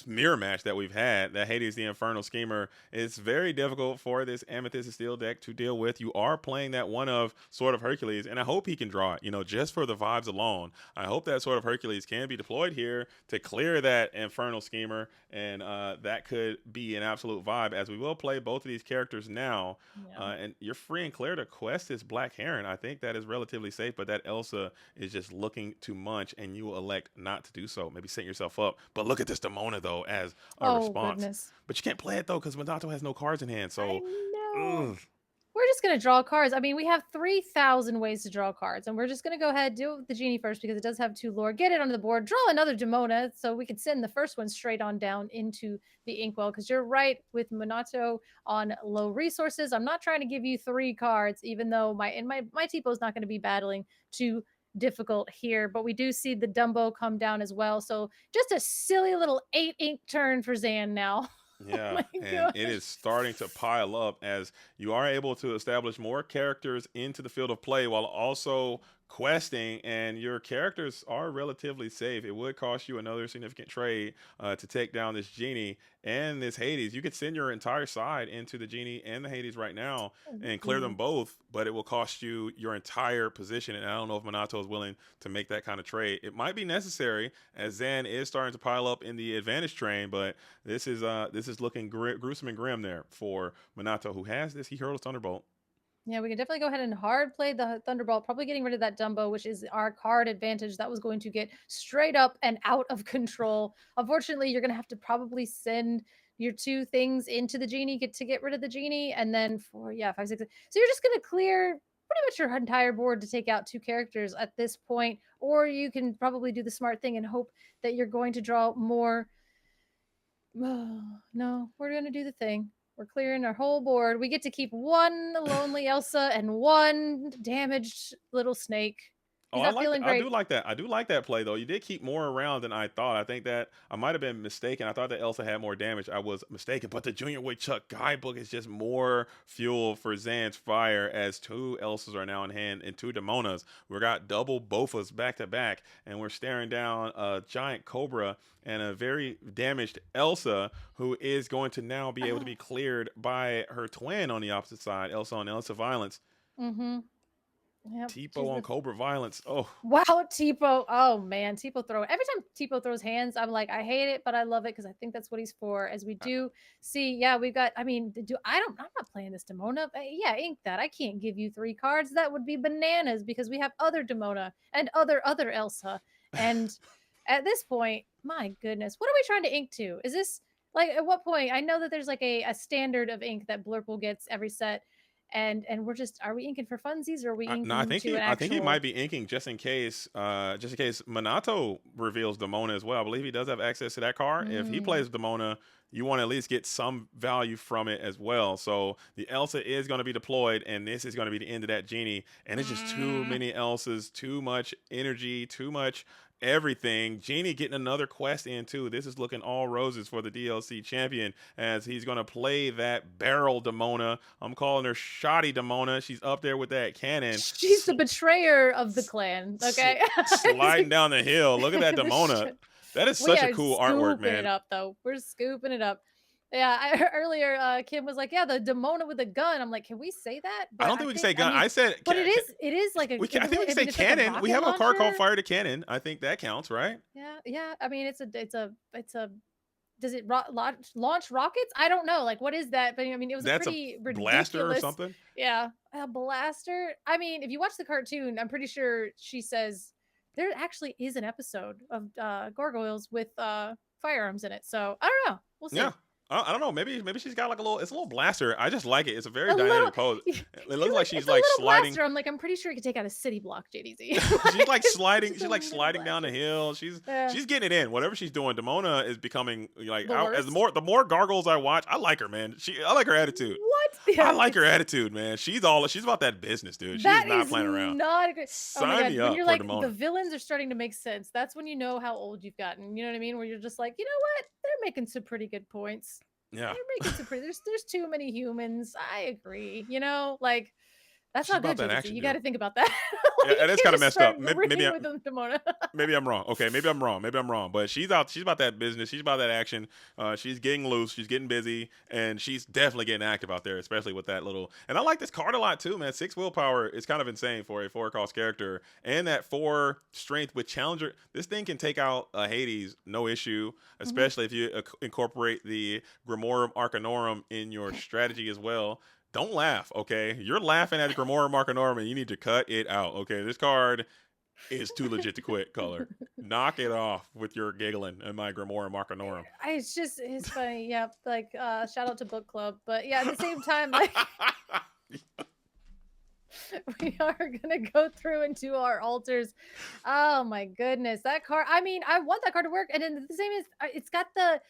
mirror match that we've had. That Hades the Infernal Schemer, it's very difficult for this Amethyst Steel deck to deal with. You are playing that one of Sword of Hercules, and I hope he can draw it, just for the vibes alone. I hope that Sword of Hercules can be deployed here to clear that Infernal Schemer, and that could be an absolute vibe, as we will play both of these characters now.
Yeah.
And you're free and clear to quest this Black Heron. I think that is relatively safe, but that Elsa is just looking to munch, and you will elect not to do so. Maybe set yourself up. But look at this Demona, though, as a response.
Goodness.
But you can't play it, though, because Minato has no cards in hand. So,
I know. We're just going to draw cards. I mean, we have 3,000 ways to draw cards, and we're just going to go ahead, do it with the Genie first because it does have 2 lore. Get it onto the board, draw another Demona so we can send the first one straight on down into the Inkwell, because you're right with Minato on low resources. I'm not trying to give you 3 cards, even though my Tipo not going to be battling too difficult here, but we do see the Dumbo come down as well. So just a silly little 8 ink turn for Zan now.
Yeah,
Oh
and
gosh.
it is starting to pile up as you are able to establish more characters into the field of play while also questing, and your characters are relatively safe. It would cost you another significant trade to take down this Genie and this Hades. You could send your entire side into the Genie and the Hades right now and clear them both, but it will cost you your entire position, and I don't know if Minato is willing to make that kind of trade. It might be necessary, as Zan is starting to pile up in the advantage train, but this is looking gruesome and grim there for Minato, who has this. He hurls Thunderbolt.
Yeah, we can definitely go ahead and hard play the Thunderbolt, probably getting rid of that Dumbo, which is our card advantage. That was going to get straight up and out of control. Unfortunately, you're going to have to probably send your 2 things into the Genie to get rid of the Genie. And then 4, 5, 6. So you're just going to clear pretty much your entire board to take out 2 characters at this point. Or you can probably do the smart thing and hope that you're going to draw more. No, we're going to do the thing. We're clearing our whole board. We get to keep 1 lonely Elsa and 1 damaged little snake. He's not feeling great.
I do like that. I do like that play, though. You did keep more around than I thought. I think that I might have been mistaken. I thought that Elsa had more damage. I was mistaken. But the Junior Woodchuck guidebook is just more fuel for Zan's fire, as 2 Elsas are now in hand and 2 Demonas. We got double Bofas back to back, and we're staring down a giant Cobra and a very damaged Elsa, who is going to now be able to be cleared by her twin on the opposite side, Elsa on Elsa Violence.
Mm-hmm. Yep.
Tipo on Cobra Violence. Oh.
Wow, Tipo. Oh, man. Tipo throw. Every time Tipo throws hands, I'm like, I hate it, but I love it because I think that's what he's for. As we do see, yeah, we've got, I'm not playing this Demona. Yeah, ink that. I can't give you 3 cards. That would be bananas because we have other Demona and other Elsa. And at this point, my goodness, what are we trying to ink to? Is this like, at what point? I know that there's like a standard of ink that Blurple gets every set. And we're just, are we inking for funsies, or are we inking
no, I think
to an actual...
I think he might be inking just in case Minato reveals Demona as well. I believe he does have access to that card. If he plays Demona, you want to at least get some value from it as well. So the Elsa is going to be deployed, and this is going to be the end of that Genie. And it's just too many Elsas, too much energy, too much everything. Genie getting another quest in too. This is looking all roses for the DLC champion, as he's going to play that barrel Demona. I'm calling her Shoddy Demona. She's up there with that cannon.
She's the betrayer of the clan. Okay.
Sliding down the hill. Look at that Demona. That is such a cool artwork, man.
Scooping it up, though. We're scooping it up. Yeah, earlier Kim was like, "Yeah, the Demona with a gun." I'm like, "Can we say that?" But
I don't think we can say gun. I said,
but it is like a.
I think we can say cannon.
Like
we have a card called Fire to Cannon. I think that counts, right?
Yeah. I mean, it's a. Does it launch rockets? I don't know. Like, what is that? But I mean, it was
That's
a pretty
a
ridiculous
blaster or something.
Yeah, a blaster. I mean, if you watch the cartoon, I'm pretty sure she says there actually is an episode of gargoyles with firearms in it. So I don't know. We'll see.
Yeah. I don't know. Maybe she's got like it's a little blaster. I just like it. It's a very dynamic pose. It looks like she's like sliding.
Blaster. I'm like, I'm pretty sure you could take out a city block, JDZ.
She's like sliding. She's like sliding down the hill. She's getting it in. Whatever she's doing, Demona is becoming like as the more gargoyles I watch, I like her, man. I like her attitude.
What? Yeah.
I like her attitude, man. She's about that business, dude. She's not playing around.
Not a good.
Sign me up
when you're
for
like,
Demona.
the villains are starting to make sense. That's when you know how old you've gotten. You know what I mean? Where you're just like, you know what? They're making some pretty good points.
Yeah,
they're making some pretty. There's too many humans. I agree. You know, like, That's
She's
not
about
good,
that
JDC.
action,
You
yo.
got to think about that.
Yeah,
Like, you
and it's
can't
kind of
just
messed up.
start
Maybe
agreeing with them, Demona.
maybe I'm wrong. Okay, maybe I'm wrong. Maybe I'm wrong. But she's out. She's about that business. She's about that action. She's getting loose. She's getting busy, and she's definitely getting active out there, especially with that little. And I like this card a lot too, man. 6 willpower is kind of insane for a 4 cost character, and that 4 strength with challenger. This thing can take out Hades no issue,
Mhm.
especially if you incorporate the Grimorum Arcanorum in your strategy as well. Don't laugh, okay? You're laughing at Grimorum Arcanorum, and you need to cut it out, okay? This card is too legit to quit, color. Knock it off with your giggling and my Grimoire Marcanorum.
It's funny. Yeah. Like, shout out to book club. But yeah, at the same time, like, we are gonna go through and do our altars. Oh my goodness, that card. I mean, I want that card to work, and then the same is it's got the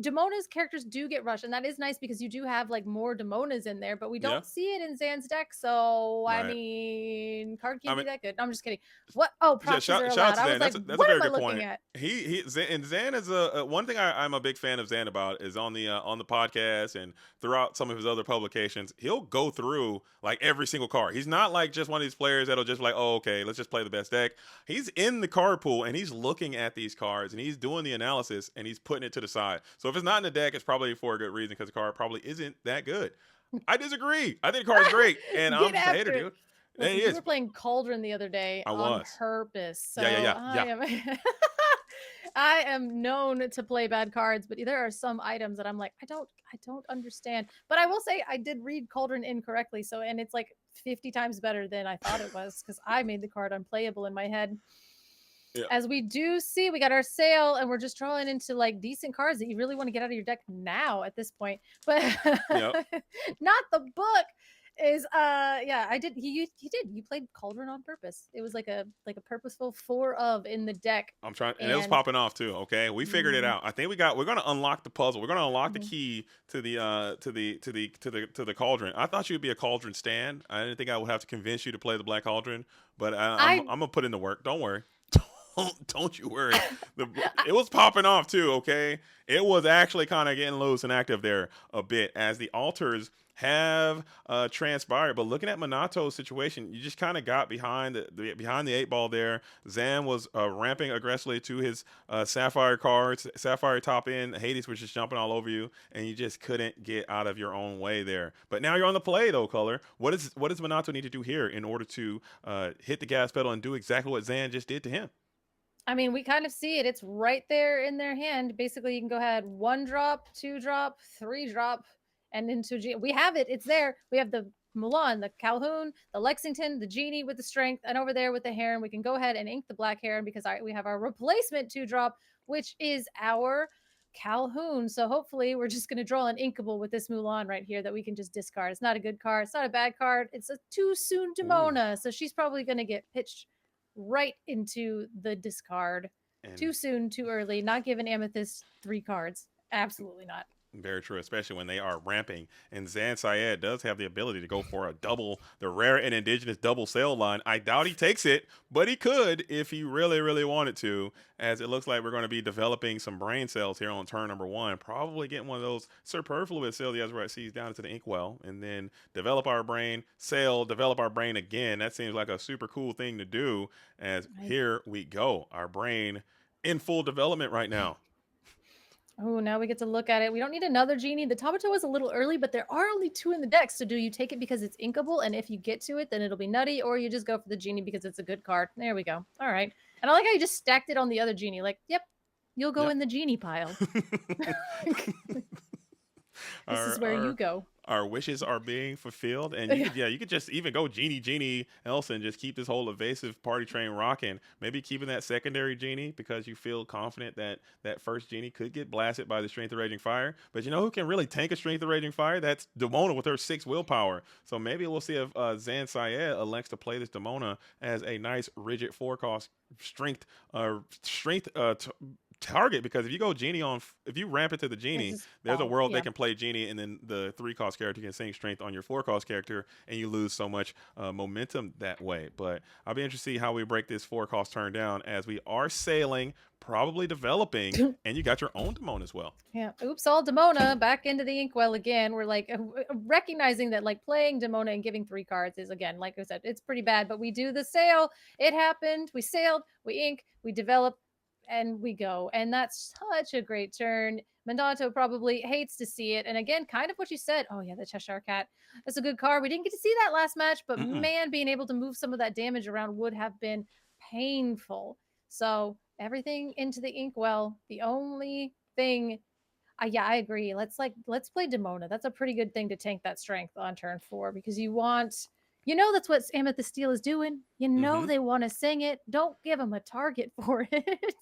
Demona's characters do get rushed, and that is nice because you do have like more Demonas in there, but we
Yeah,
don't see it in Zan's deck. So I
right.
mean, card
I
can't
mean,
be that good. No, I'm just kidding. What? Oh,
yeah,
proxies are
shout out
allowed.
to
I was
Zan.
like,
That's a
what
very
am I
good
looking
point.
at?
Zan is a one thing I'm a big fan of Zan about is on the podcast and throughout some of his other publications. He'll go through like every single card. He's not like just one of these players that'll just be like, oh, okay, let's just play the best deck. He's in the card pool and he's looking at these cards and he's doing the analysis and he's putting it to the side. So if it's not in the deck, it's probably for a good reason because the card probably isn't that good. I disagree. I think the card's great, and I'm
Get
just a hater,
after it.
dude. It
Listen, you
is.
were playing Cauldron the other day
I
on
was.
purpose,
Yeah, yeah,
so
yeah,
I
yeah.
am I am known to play bad cards, but there are some items that I'm like, I don't understand. But I will say I did read Cauldron incorrectly, so and it's like 50 times better than I thought it was because I made the card unplayable in my head.
Yeah.
As we do see, we got our sale, and we're just drawing into like decent cards that you really want to get out of your deck now at this point. But
Yep.
not the book is yeah, I did he did. You played Cauldron on purpose. It was like a purposeful 4 of in the deck.
I'm trying, and it was
And
popping off too. Okay, we figured it
mhm,
out. I think we're gonna unlock the puzzle. We're gonna unlock the
mhm.
key to the cauldron. I thought you'd be a cauldron stan. I didn't think I would have to convince you to play the black cauldron, but
I
I'm gonna put in the work. Don't worry. Don't you worry. It was popping off too. Okay, it was actually kind of getting loose and active there a bit as the altars have transpired. But looking at Minato's situation, you just kind of got behind behind the 8 ball there. Zan was ramping aggressively to his sapphire cards, sapphire top end. Hades was just jumping all over you, and you just couldn't get out of your own way there. But now you're on the play though, color. What does Minato need to do here in order to hit the gas pedal and do exactly what Zan just did to him?
I mean, we kind of see it. It's right there in their hand. Basically, you can go ahead 1 drop, 2 drop, 3 drop, and into we have it. It's there. We have the Mulan, the Calhoun, the Lexington, the Genie with the strength, and over there with the Heron, we can go ahead and ink the Black Heron because we have our replacement 2 drop, which is our Calhoun. So hopefully, we're just going to draw an inkable with this Mulan right here that we can just discard. It's not a good card. It's not a bad card. It's a too soon
Ooh,
Demona. So she's probably going to get pitched right into the discard.
and
Too soon, too early. Not giving Amethyst 3 cards. Absolutely not.
very true, especially when they are ramping. And Zan Syed does have the ability to go for a double, the rare and indigenous double sale line. I doubt he takes it, but he could if he really, really wanted to, as it looks like we're going to be developing some brain cells here on turn number 1. Probably getting one of those superfluous cells the Ezra sees down into the inkwell, and then develop our brain, sell, develop our brain again. That seems like a super cool thing to do, as
Right.
here we go. Our brain in full development right now.
Oh, now we get to look at it. We don't need another Genie. The Tabato is a little early, but there are only 2 in the deck. So do you take it because it's inkable? And if you get to it, then it'll be nutty, or you just go for the Genie because it's a good card. There we go. All right. And I like how you just stacked it on the other Genie. Like, yep, you'll go
Yep.
in the Genie pile. This is where you go.
Our wishes are being fulfilled, and you could just even go genie else and just keep this whole evasive party train rocking. Maybe keeping that secondary Genie because you feel confident that that first Genie could get blasted by the Strength of Raging Fire. But you know who can really tank a Strength of Raging Fire? That's Demona with her 6 willpower. So maybe we'll see if Zan Syed elects to play this Demona as a nice rigid 4 cost strength target, because if you go genie on, if you ramp it to the
It's
genie,
just
there's a world they
yeah.
can play genie, and then the 3 cost character can sing strength on your 4 cost character, and you lose so much momentum that way. But I'll be interested to see how we break this 4 cost turn down, as we are sailing, probably developing, and you got your own Demon as well.
Yeah. Oops, all Demona back into the inkwell again. We're like recognizing that like playing Demona and giving 3 cards is, again, like I said, it's pretty bad. But we do the sail. It happened. We sailed. We ink. We develop, and we go. And that's such a great turn. Minato probably hates to see it. And again, kind of what you said. Oh yeah, the Cheshire Cat. That's a good card. We didn't get to see that last match, but
Mm-mm.
man, being able to move some of that damage around would have been painful. So everything into the inkwell. The only thing yeah, I agree. Let's play Demona. That's a pretty good thing to tank that strength on turn 4, because that's what Amethyst Steel is doing.
Mm-hmm.
They want to sing it. Don't give them a target for it.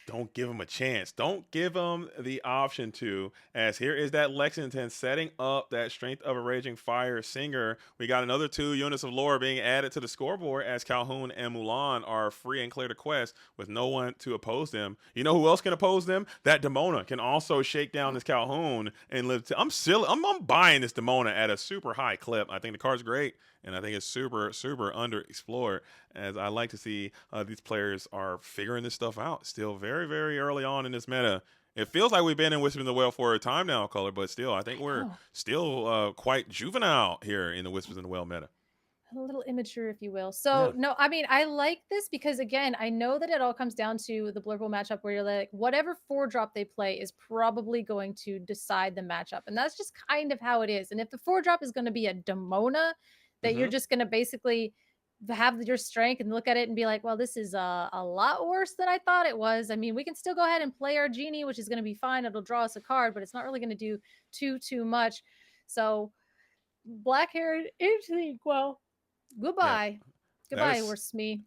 Don't give them a chance. Don't give them the option to. As here is that Lexington setting up that Strength of a Raging Fire Singer. We got another 2 units of lore being added to the scoreboard, as Calhoun and Mulan are free and clear to quest with no one to oppose them. You know who else can oppose them? That Demona can also shake down this Calhoun and live. I'm buying this Demona at a super high clip. I think the card's great, and I think it's super, super underexplored, as I like to see these players are figuring this stuff out. Still very, very early on in this meta. It feels like we've been in Whispers in the Well for a time now, Color, but still, I think we're
Oh,
still quite juvenile here in the Whispers in the Well meta.
a little immature, if you will.
Yeah.
So no, I mean, I like this because, again, I know that it all comes down to the Blurple matchup, where you're like, whatever 4-drop they play is probably going to decide the matchup, and that's just kind of how it is. And if the 4-drop is going to be a Demona, that you're
Mm-hmm.
just going to basically have your strength and look at it and be like, well, this is a lot worse than I thought it was. I mean, we can still go ahead and play our genie, which is going to be fine. It'll draw us a card, but it's not really going to do too much. So black haired into the inkwell.
Yeah.
Goodbye.
That
Goodbye,
is
worse me.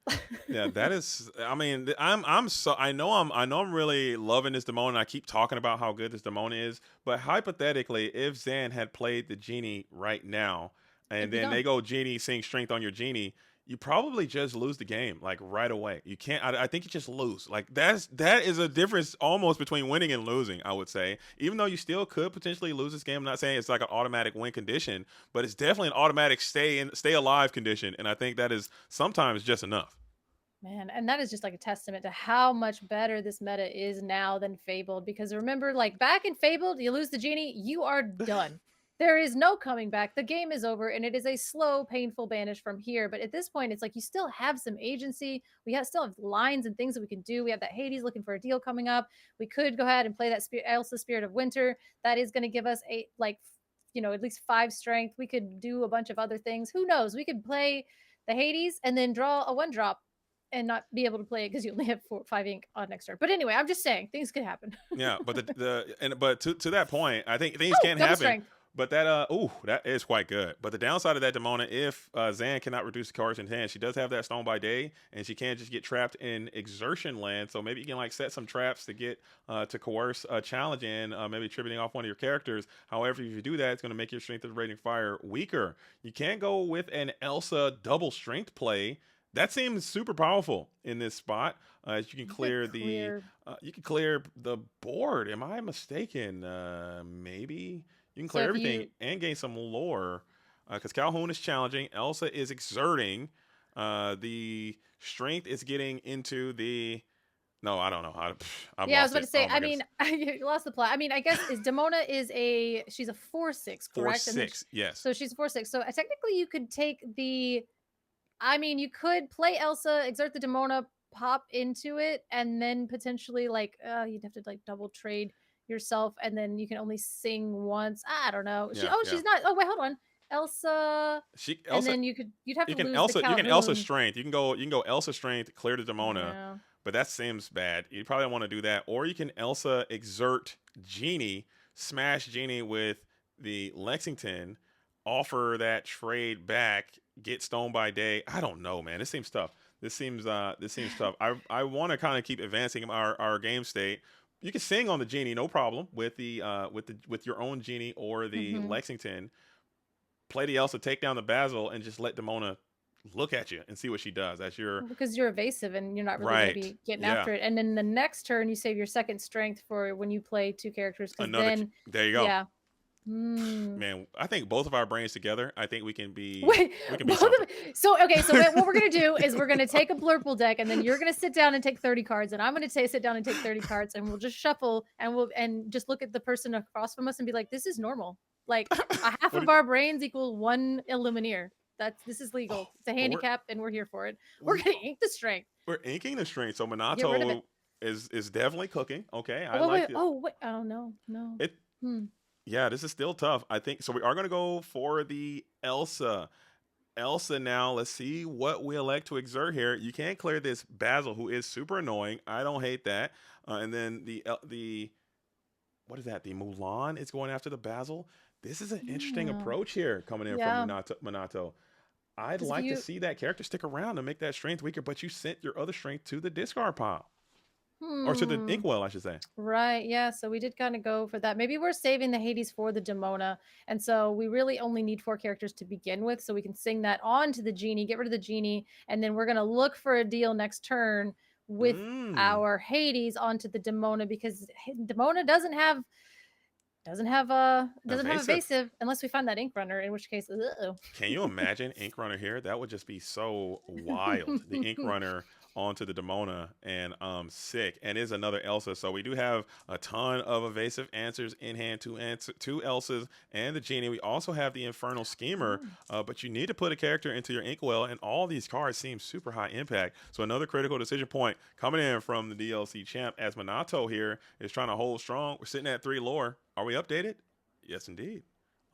Yeah, that is. I mean, I'm so. I know I'm really loving this Demon. And I keep talking about how good this Demon is. But hypothetically, if Zan had played the genie right now, and
It'd be
then they
done.
go genie, sing strength on your genie, you probably just lose the game like right away. You can't. I think you just lose. Like that is a difference almost between winning and losing, I would say. Even though you still could potentially lose this game, I'm not saying it's like an automatic win condition, but it's definitely an automatic stay alive condition. And I think that is sometimes just enough.
Man, and that is just like a testament to how much better this meta is now than Fabled. Because remember, like back in Fabled, you lose the genie, you are done. There is no coming back. The game is over, and it is a slow, painful banish from here. But at this point, it's like you still have some agency. Still have lines and things that we can do. We have that Hades looking for a deal coming up. We could go ahead and play that Elsa Spirit of Winter. That is going to give us at least 5 strength. We could do a bunch of other things. Who knows? We could play the Hades and then draw a 1-drop and not be able to play it because you only have 5 ink on next turn. But anyway, I'm just saying things could happen.
Yeah, but but to that point, I think things
Oh,
can
double
happen.
strength.
But that is quite good. But the downside of that Demona, if Zan cannot reduce the cards in hand, she does have that Stone by Day, and she can't just get trapped in Exertion Land. So maybe you can like set some traps to get to coerce a challenge in, maybe tributing off one of your characters. However, if you do that, it's going to make your Strength of Raging Fire weaker. You can't go with an Elsa double strength play. That seems super powerful in this spot. As you can you can clear the board. Am I mistaken? Maybe you can
So
clear
if
everything
you
and gain some lore. Because Calhoun is challenging, Elsa is exerting. The strength is getting into the. No, I don't know how. I've
Yeah, I was
lost
about
it.
to say,
Oh my
I mean,
goodness.
you lost the plot. I mean, I guess is Demona she's a 4/6,
Four
correct? And then
six. Yes.
so she's 4/6. So technically you could take you could play Elsa, exert the Demona, pop into it, and then potentially you'd have to like double trade yourself, and then you can only sing once. I don't know.
Yeah. Yeah.
She's not. Oh wait, hold on, Elsa,
She
and
Elsa
then you'd have
You
to
can
lose the
Elsa. You can Elsa
Calhoun.
strength. You can go Elsa strength. Clear the Demona,
Yeah.
but that seems bad. You probably don't want to do that. Or you can Elsa exert Genie, smash Genie with the Lexington, offer that trade back, get Stone by Day. I don't know, man. This seems tough. This seems tough. I want to kind of keep advancing our game state. You can sing on the Genie, no problem, with with your own Genie or the
Mm-hmm.
Lexington. Play the Elsa, take down the Basil, and just let Demona look at you and see what she does. That's your
Because you're evasive and you're not really going to
right.
be getting
Yeah.
after it. And then the next turn, you save your second strength for when you play two characters. Because
Another.
then,
There you go.
yeah. Mm.
Man, I think both of our brains together, I think
Wait,
we can be
both
something.
of so okay, so what we're gonna do is we're gonna take a Blurple deck, and then you're gonna sit down and take 30 cards, and I'm gonna sit down and take 30 cards, and we'll just shuffle, and we'll just look at the person across from us and be like, this is normal. Like a half
What
of
did,
our brains equal one Illumineer. This is
oh,
legal. It's a
but
handicap, and we're here for it. We're
we
gonna ink the strength.
we're inking the string. So
Get rid of it.
Minato is definitely cooking. Okay, I
Oh wait,
like
wait.
it.
Oh wait. Oh no, no.
It
Hmm.
yeah, this is still tough. I think so. We are gonna go for the Elsa. Elsa now. Let's see what we elect to exert here. You can't clear this Basil, who is super annoying. I don't hate that. And then the what is that? The Mulan is going after the Basil. This is an interesting
Yeah.
approach here coming in from
Yeah.
Minato. I'd
Because if
like to
you
see that character stick around and make that strength weaker, but you sent your other strength to the discard pile. Or to the
hmm.
inkwell, I should say.
Right, yeah, so we did kind of go for that. Maybe we're saving the Hades for the Demona, and so we really only need 4 characters to begin with, so we can sing that on to the genie, get rid of the genie, and then we're gonna look for a deal next turn with
Mm,
our Hades onto the Demona because Demona doesn't have
evasive.
evasive unless we find that ink runner, in which case,
Can you imagine Ink Runner here? That would just be so wild. The Ink Runner onto the Demona and sick. And is another Elsa. So we do have a ton of evasive answers in hand, two Elsas and the Genie. We also have the Infernal Schemer, but you need to put a character into your Inkwell, and all these cards seem super high impact. So another critical decision point coming in from the DLC champ as Minato here is trying to hold strong. We're sitting at 3 lore. Are we updated? Yes, indeed.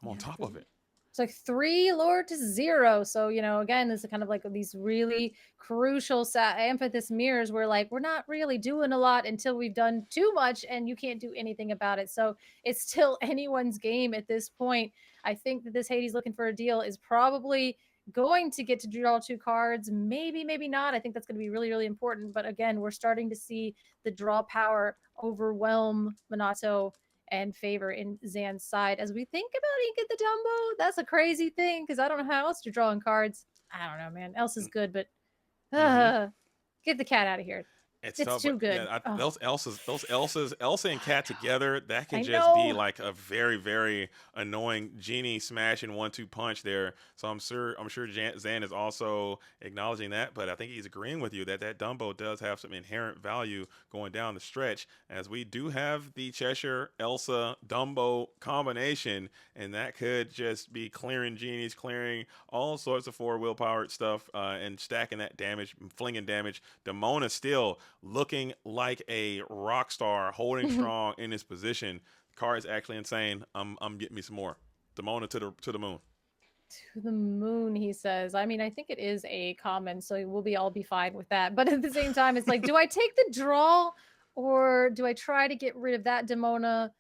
I'm on top of it.
It's like 3 lore to 0. So, again, this is kind of like these really crucial amethyst mirrors where like we're not really doing a lot until we've done too much and you can't do anything about it. So it's still anyone's game at this point. I think that this Hades looking for a deal is probably going to get to draw 2 cards. Maybe, maybe not. I think that's going to be really, really important. But again, we're starting to see the draw power overwhelm Minato and favor in Zan's side as we think about Ink at the Dumbo. That's a crazy thing because I don't know how else you're drawing cards. I don't know, man. Elsa's good, but
Mm-hmm.
get the cat out of here.
It's
It's
tough,
too
but
good.
yeah,
Oh,
those Elsas, Elsa and Cat together, that
I
can just be
know.
like a very, very annoying genie smashing 1-2 punch there. So I'm sure Zan is also acknowledging that, but I think he's agreeing with you that Dumbo does have some inherent value going down the stretch, as we do have the Cheshire Elsa Dumbo combination, and that could just be clearing genies, clearing all sorts of 4 willpower stuff, and stacking that damage, flinging damage. Demona still looking like a rock star, holding
To
strong in his position. The car is actually insane. I'm getting me some more. Demona to the moon.
the moon, he says. I mean, I think it is a common, so all be fine with that. But at the same time, it's like, do I take the draw or do I try to get rid of that Demona?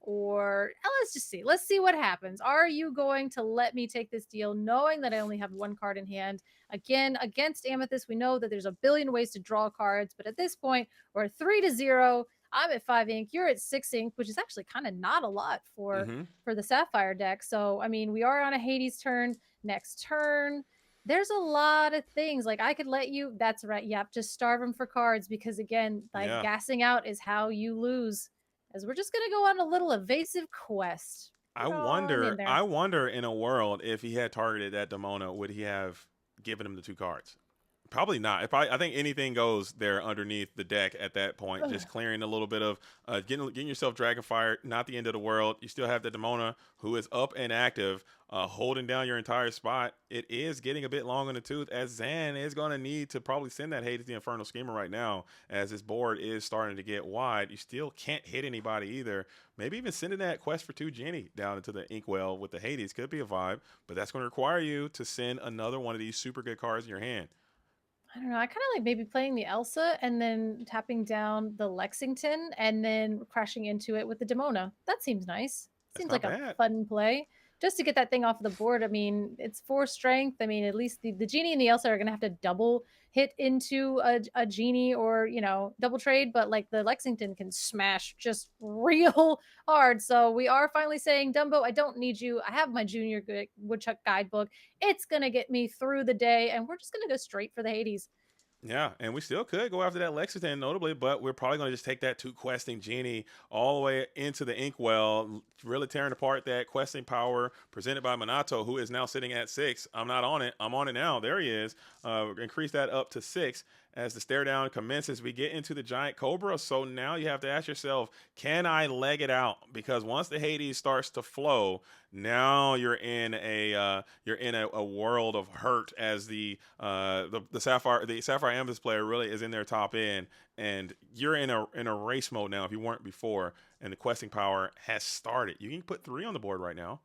Or let's just see. Let's see what happens. Are you going to let me take this deal knowing that I only have 1 card in hand? Again, against Amethyst, we know that there's a billion ways to draw cards, but at this point, we're 3 to 0. I'm at 5 ink. You're at 6 ink, which is actually kind of not a lot
Mm-hmm.
for the Sapphire deck. So, I mean, we are on a Hades turn. Next turn, there's a lot of things. Like, I could let you, that's right. Yep, just starve them for cards because, again, like,
Yeah.
gassing out is how you lose. As we're just going to go on a little evasive quest.
I
Get on in
wonder.
there.
I wonder in a world if he had targeted that Demona, would he have given him the 2 cards? Probably not. I think anything goes there underneath the deck at that point. Just clearing a little bit of getting yourself Dragonfire. Not the end of the world. You still have the Demona, who is up and active, holding down your entire spot. It is getting a bit long in the tooth, as Zan is going to need to probably send that Hades the Infernal Schemer right now, as this board is starting to get wide. You still can't hit anybody either. Maybe even sending that Quest for 2 Genie down into the Inkwell with the Hades could be a vibe, but that's going to require you to send another one of these super good cards in your hand.
I don't know. I kind of like maybe playing the Elsa and then tapping down the Lexington and then crashing into it with the Demona. That seems nice.
That's
Seems
not
like a
bad.
fun play. just to get that thing off the board. I mean, it's 4 strength. I mean, at least the genie and the Elsa are gonna have to double hit into a genie, or double trade, but like the Lexington can smash just real hard. So we are finally saying, Dumbo, I don't need you. I have my junior woodchuck guidebook. It's gonna get me through the day, and we're just gonna go straight for the Hades.
Yeah, and we still could go after that Lexington, notably, but we're probably going to just take that 2 questing genie all the way into the inkwell, really tearing apart that questing power presented by Minato, who is now sitting at 6. I'm not on it. I'm on it now. There he is. Increase that up to 6 as the stare down commences. We get into the giant cobra, so now you have to ask yourself, can I leg it out? Because once the Hades starts to flow, now you're in a world of hurt, as the Sapphire Amethyst player really is in their top end, and you're in a race mode now if you weren't before, and the questing power has started. You can put 3 on the board right now.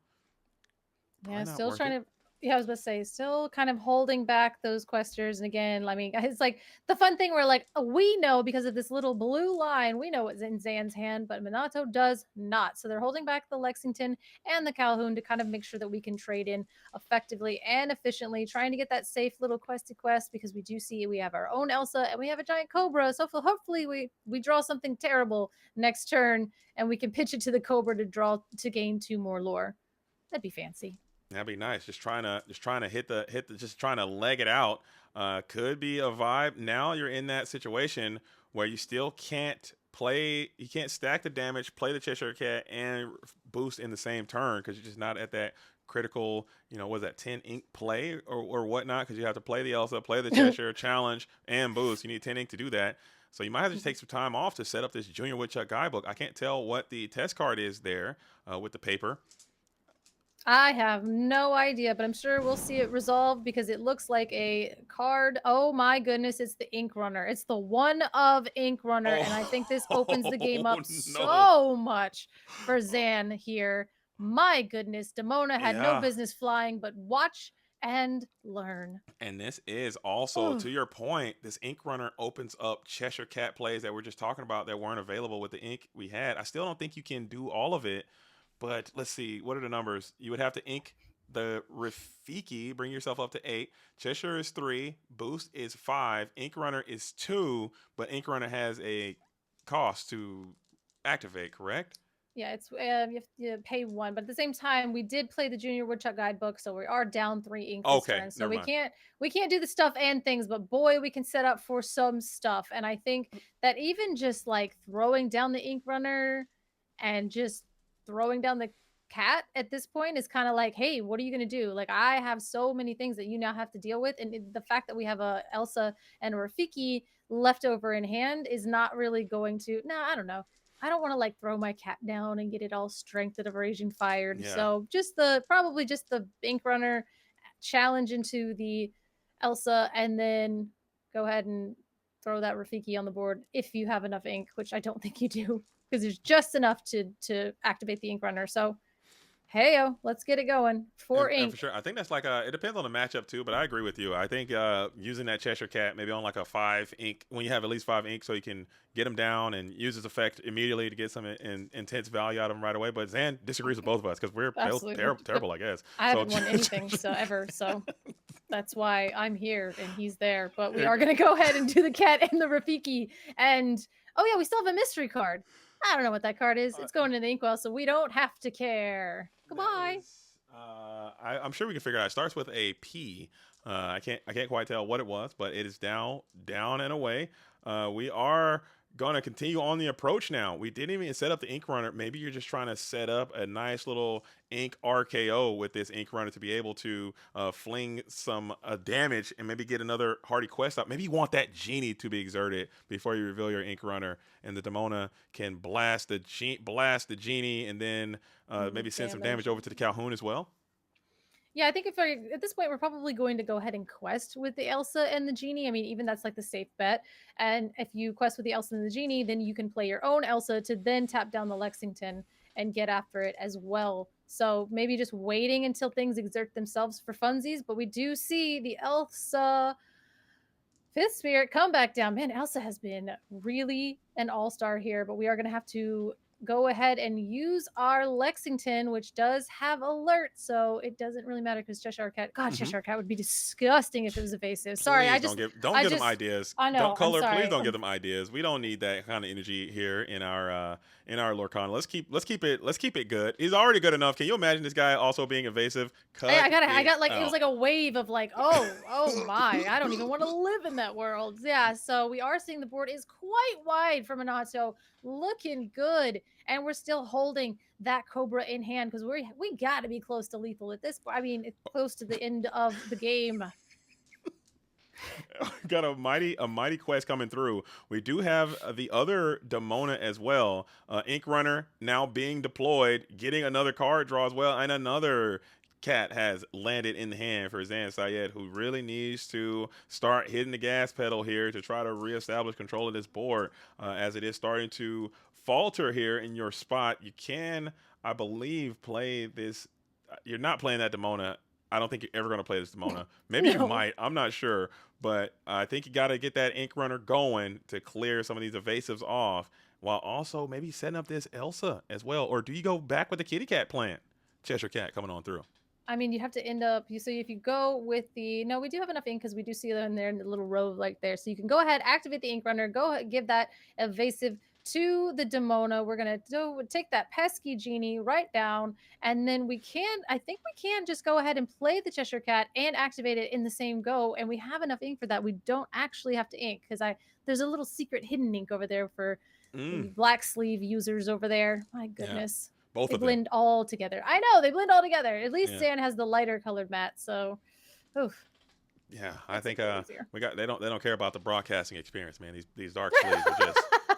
Yeah, still trying to. Yeah, I was about to say, still kind of holding back those questers. And again, I mean, it's like the fun thing where, like, we know because of this little blue line, we know what's in Zan's hand, but Minato does not. So they're holding back the Lexington and the Calhoun to kind of make sure that we can trade in effectively and efficiently, trying to get that safe little questy quest, because we do see we have our own Elsa and we have a giant Cobra. So hopefully we draw something terrible next turn and we can pitch it to the Cobra to gain 2 more lore. That'd be fancy.
That'd be nice. Just trying to just trying to leg it out. Could be a vibe. Now you're in that situation where you still can't play. You can't stack the damage, play the Cheshire Cat, and boost in the same turn, because you're just not at that critical. Was that 10 ink play or whatnot? Because you have to play the Elsa, play the Cheshire, challenge, and boost. You need 10 ink to do that. So you might have to take some time off to set up this Junior Woodchuck guidebook. I can't tell what the test card is there with the paper.
I have no idea, but I'm sure we'll see it resolved, because it looks like a card. Oh my goodness, it's the Ink Runner. It's the one of Ink Runner, and I think this opens the game up so much for Zan here. My goodness, Demona had no business flying, but watch and learn.
And this is also, to your point, this Ink Runner opens up Cheshire Cat plays that we're just talking about that weren't available with the ink we had. I still don't think you can do all of it. But let's see, what are the numbers? You would have to ink the Rafiki, bring yourself up to 8. Cheshire is 3. Boost is 5. Ink Runner is 2. But Ink Runner has a cost to activate, correct?
Yeah, it's you have to pay 1, but at the same time, we did play the Junior Woodchuck guidebook, so we are down 3 ink this turn. So we can't do the stuff and things, but boy, we can set up for some stuff. And I think that even just like throwing down the Ink Runner and just throwing down the cat at this point is kind of like, hey, what are you going to do? Like, I have so many things that you now have to deal with, and the fact that we have a Elsa and a Rafiki left over in hand is not really going to. I don't know. I don't want to like throw my cat down and get it all strength at abrasion fired. Yeah. So probably just the Ink Runner challenge into the Elsa, and then go ahead and throw that Rafiki on the board if you have enough ink, which I don't think you do, because there's just enough to activate the Ink Runner. So, heyo, let's get it going. 4 ink.
And for sure. I think that's like it depends on the matchup too, but I agree with you. I think using that Cheshire Cat maybe on like a 5 ink, when you have at least 5 ink, so you can get them down and use his effect immediately to get some intense value out of them right away. But Zan disagrees with both of us, because we're terrible, I guess.
I haven't won anything ever, so that's why I'm here and he's there. But we are going to go ahead and do the cat and the Rafiki. And, oh yeah, we still have a mystery card. I don't know what that card is. It's going in the inkwell, so we don't have to care. Goodbye.
I'm sure we can figure it out. It starts with a P. I can't quite tell what it was, but it is down and away. We are going to continue on the approach now. We didn't even set up the Ink Runner. Maybe you're just trying to set up a nice little ink RKO with this Ink Runner to be able to fling some damage and maybe get another hardy quest out. Maybe you want that genie to be exerted before you reveal your Ink Runner, and the Demona can blast the genie, and then maybe send some damage over to the Calhoun as well.
Yeah, I think at this point, we're probably going to go ahead and quest with the Elsa and the Genie. I mean, even that's like the safe bet. And if you quest with the Elsa and the Genie, then you can play your own Elsa to then tap down the Lexington and get after it as well. So maybe just waiting until things exert themselves for funsies. But we do see the Elsa Fifth Spirit come back down. Man, Elsa has been really an all-star here, but we are going to have to go ahead and use our Lexington, which does have alert, so it doesn't really matter because Cheshire Cat. God,
Hmm.
Cheshire Cat would be disgusting if it was evasive. Sorry,
Please don't
I
give them
just,
ideas.
I
Don't
know. I'm
color. Please
sorry.
don't give them ideas. We don't need that kind of energy here in our Lorcana. Let's keep it good. He's already good enough. Can you imagine this guy also being evasive? Cut
I
it
got like it was
out.
like a wave of like, oh my, I don't even want to live in that world. Yeah, so we are seeing the board is quite wide for Minato, looking good, and we're still holding that Cobra in hand because we got to be close to lethal at this point. I mean, it's close to the end of the game.
Got a mighty quest coming through. We do have the other Demona as well. Ink Runner now being deployed, getting another card draw as well, and another cat has landed in the hand for Zan Syed, who really needs to start hitting the gas pedal here to try to reestablish control of this board, as it is starting to falter here in your spot. You can, I believe, play this. You're not playing that Demona. I don't think you're ever going to play this Demona. Maybe you
No.
might. I'm not sure. But I think you got to get that Ink Runner going to clear some of these evasives off, while also maybe setting up this Elsa as well. Or do you go back with the kitty cat plant? Cheshire Cat coming on through.
I mean, you have to end up. You so if you go with the no, we do have enough ink because we do see them in there in the little row like there. So you can go ahead, activate the ink runner, give that evasive to the Demona. We're gonna take that pesky genie right down, and then we can. I think we can just go ahead and play the Cheshire Cat and activate it in the same go, and we have enough ink for that. We don't actually have to ink because there's a little secret hidden ink over there for
Mm,
the black sleeve users over there. My
yeah,
goodness.
both
They
of them.
blend all together. I know, they blend all together. At least
Yeah.
Zan has the lighter colored mat, so oof,
Yeah, I
makes it
think
a little easier.
we got they don't care about the broadcasting experience, man. These dark sleeves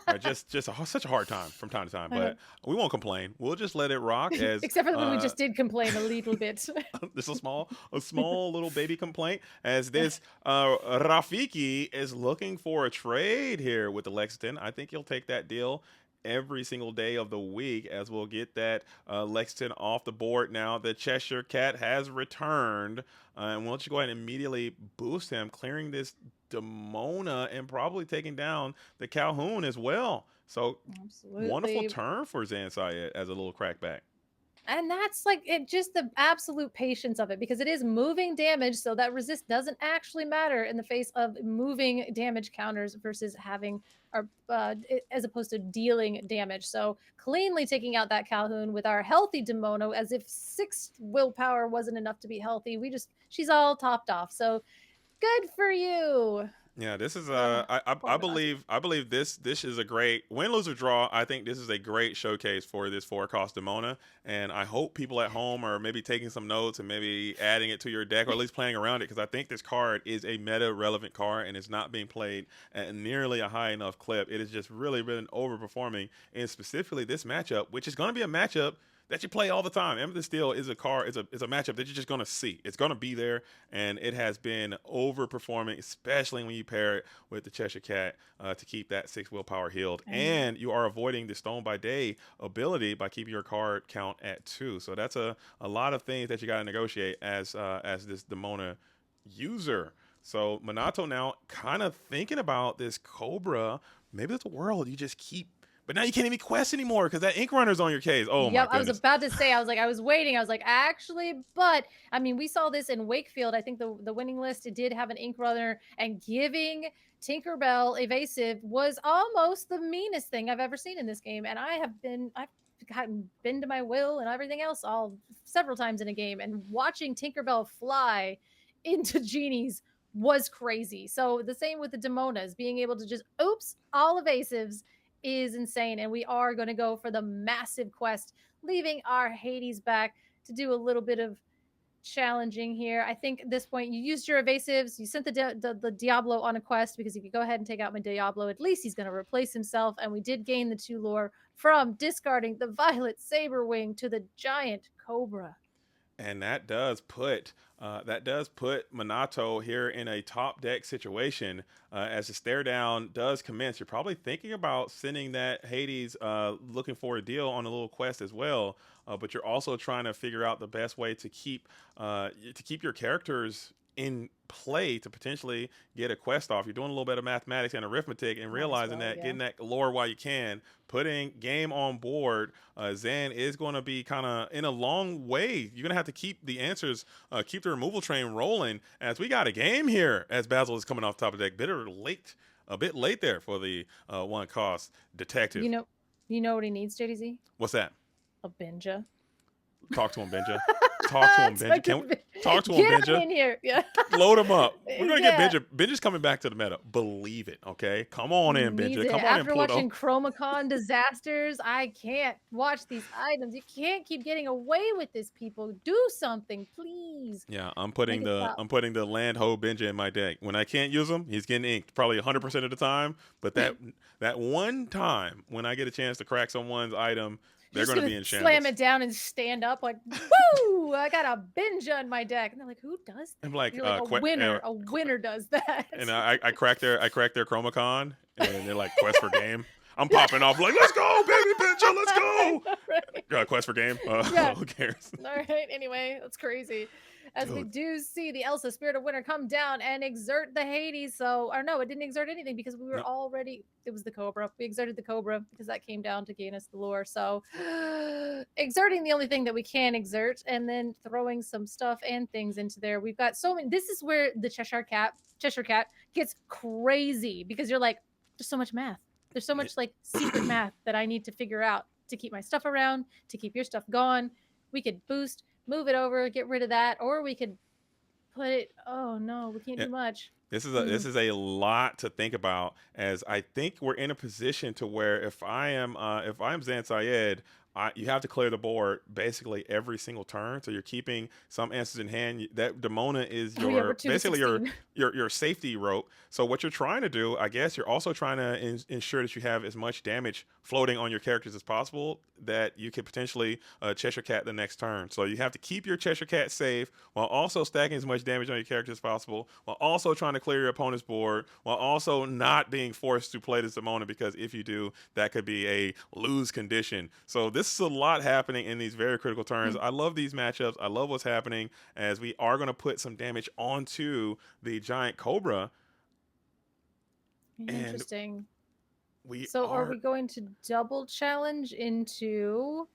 are just such a hard time from time to time.
I know.
But we won't complain. We'll just let it rock as
Except for when we just did complain a little bit.
just a small little baby complaint as this Rafiki is looking for a trade here with the Lexington. I think he'll take that deal every single day of the week as we'll get that Lexington off the board now. The Cheshire Cat has returned, and we'll just go ahead and immediately boost him, clearing this Demona and probably taking down the Calhoun as well. So wonderful
Absolutely.
turn for Zan Syed as a little crackback.
And that's like it just the absolute patience of it because it is moving damage, so that resist doesn't actually matter in the face of moving damage counters versus having or as opposed to dealing damage. So cleanly taking out that Calhoun with our healthy Demono, as if 6 willpower wasn't enough to be healthy. She's all topped off. So good for you.
Yeah, this is
Poor
I
Minato.
believe this is a great win, lose or draw. I think this is a great showcase for this 4 cost Demona, and I hope people at home are maybe taking some notes and maybe adding it to your deck or at least playing around it because I think this card is a meta relevant card and it's not being played at nearly a high enough clip. It is just really been overperforming in specifically this matchup, which is going to be a matchup that you play all the time. Amethyst Steel is a card, is a matchup that you're just gonna see. It's gonna be there, and it has been overperforming, especially when you pair it with the Cheshire Cat to keep that 6 willpower healed.
I know.
And you are avoiding the Stone by Day ability by keeping your card count at 2. So that's a lot of things that you gotta negotiate as this Demona user. So Minato now kind of thinking about this Cobra. Maybe there's a world you just keep, but now you can't even quest anymore because that ink runner's on your case. Oh my
Yep, I was
goodness.
about to say, I was waiting. I was like, actually, but I mean, we saw this in Wakefield. I think the winning list it did have an ink runner, and giving Tinkerbell evasive was almost the meanest thing I've ever seen in this game. And I've gotten been to my will and everything else all several times in a game, and watching Tinkerbell fly into genies was crazy. So the same with the Demonas, being able to just oops, all evasives is insane. And we are going to go for the massive quest, leaving our Hades back to do a little bit of challenging here. I think at this point you used your evasives, you sent the Diablo on a quest because if you go ahead and take out my Diablo, at least he's going to replace himself. And we did gain the 2 lore from discarding the Violet Saber Wing to the Giant Cobra.
And that does put Minato here in a top deck situation as the stare down does commence. You're probably thinking about sending that Hades looking for a deal on a little quest as well, but you're also trying to figure out the best way to keep your characters in play to potentially get a quest off. You're doing a little bit of mathematics and arithmetic and
Might as
realizing
well,
that
yeah.
getting that lore while you can, putting game on board. Zan is going to be kind of in a long way. You're going to have to keep the answers, keep the removal train rolling as we got a game here as Basil is coming off top of the deck. A bit late there for the one cost detective.
You know what he needs, JDZ?
What's that?
A Benja.
Talk to him, Benja. Talk to him, Benja. Can we talk to him,
Get him
Benja?
in here. Yeah.
Load him up. We're gonna
Yeah.
get Benja. Benja's coming back to the meta. Believe it, okay? Come on in,
Needs
Benja.
it.
Come on in,
After
Pluto.
watching Chromacon disasters, I can't watch these items. You can't keep getting away with this, people. Do something, please.
Yeah, I'm putting
Make it stop.
the land ho Benja in my deck. When I can't use him, he's getting inked probably 100% of the time. But that one time when I get a chance to crack someone's item, they're going to be in shambles.
Slam it down and stand up like, woo! I got a Benja in my deck, and they're like, "Who does that?"
I'm like,
You're like, a winner does that.
And I crack their Chromacon, and they're like, quest for game. I'm popping off like, let's go, baby Benja, let's go.
Right.
Quest for game.
Yeah.
Who cares?
All right. Anyway, that's crazy. As we do see the Elsa Spirit of Winter come down and exert the Hades. So, or no, it didn't exert anything because we were already, it was the Cobra. We exerted the Cobra because that came down to gain us the lore. So, exerting the only thing that we can exert and then throwing some stuff and things into there. We've got so many. This is where the Cheshire Cat gets crazy because you're like, there's so much math. There's so much like secret math that I need to figure out to keep my stuff around, to keep your stuff gone. We could boost, move it over, get rid of that, or we could put it. Oh no, we can't do much.
This is a lot to think about. As I think we're in a position to where if I'm Zan Syed, you have to clear the board basically every single turn. So you're keeping some answers in hand. That Demona is basically your safety rope. So what you're trying to do, I guess, you're also trying to ensure that you have as much damage floating on your characters as possible that you could potentially Cheshire Cat the next turn. So you have to keep your Cheshire Cat safe while also stacking as much damage on your characters as possible, while also trying to clear your opponent's board, while also not being forced to play this Demona, because if you do, that could be a lose condition. So this is a lot happening in these very critical turns. I love these matchups. I love what's happening as we are going to put some damage onto the giant Cobra.
Interesting.
And
are we going to double challenge into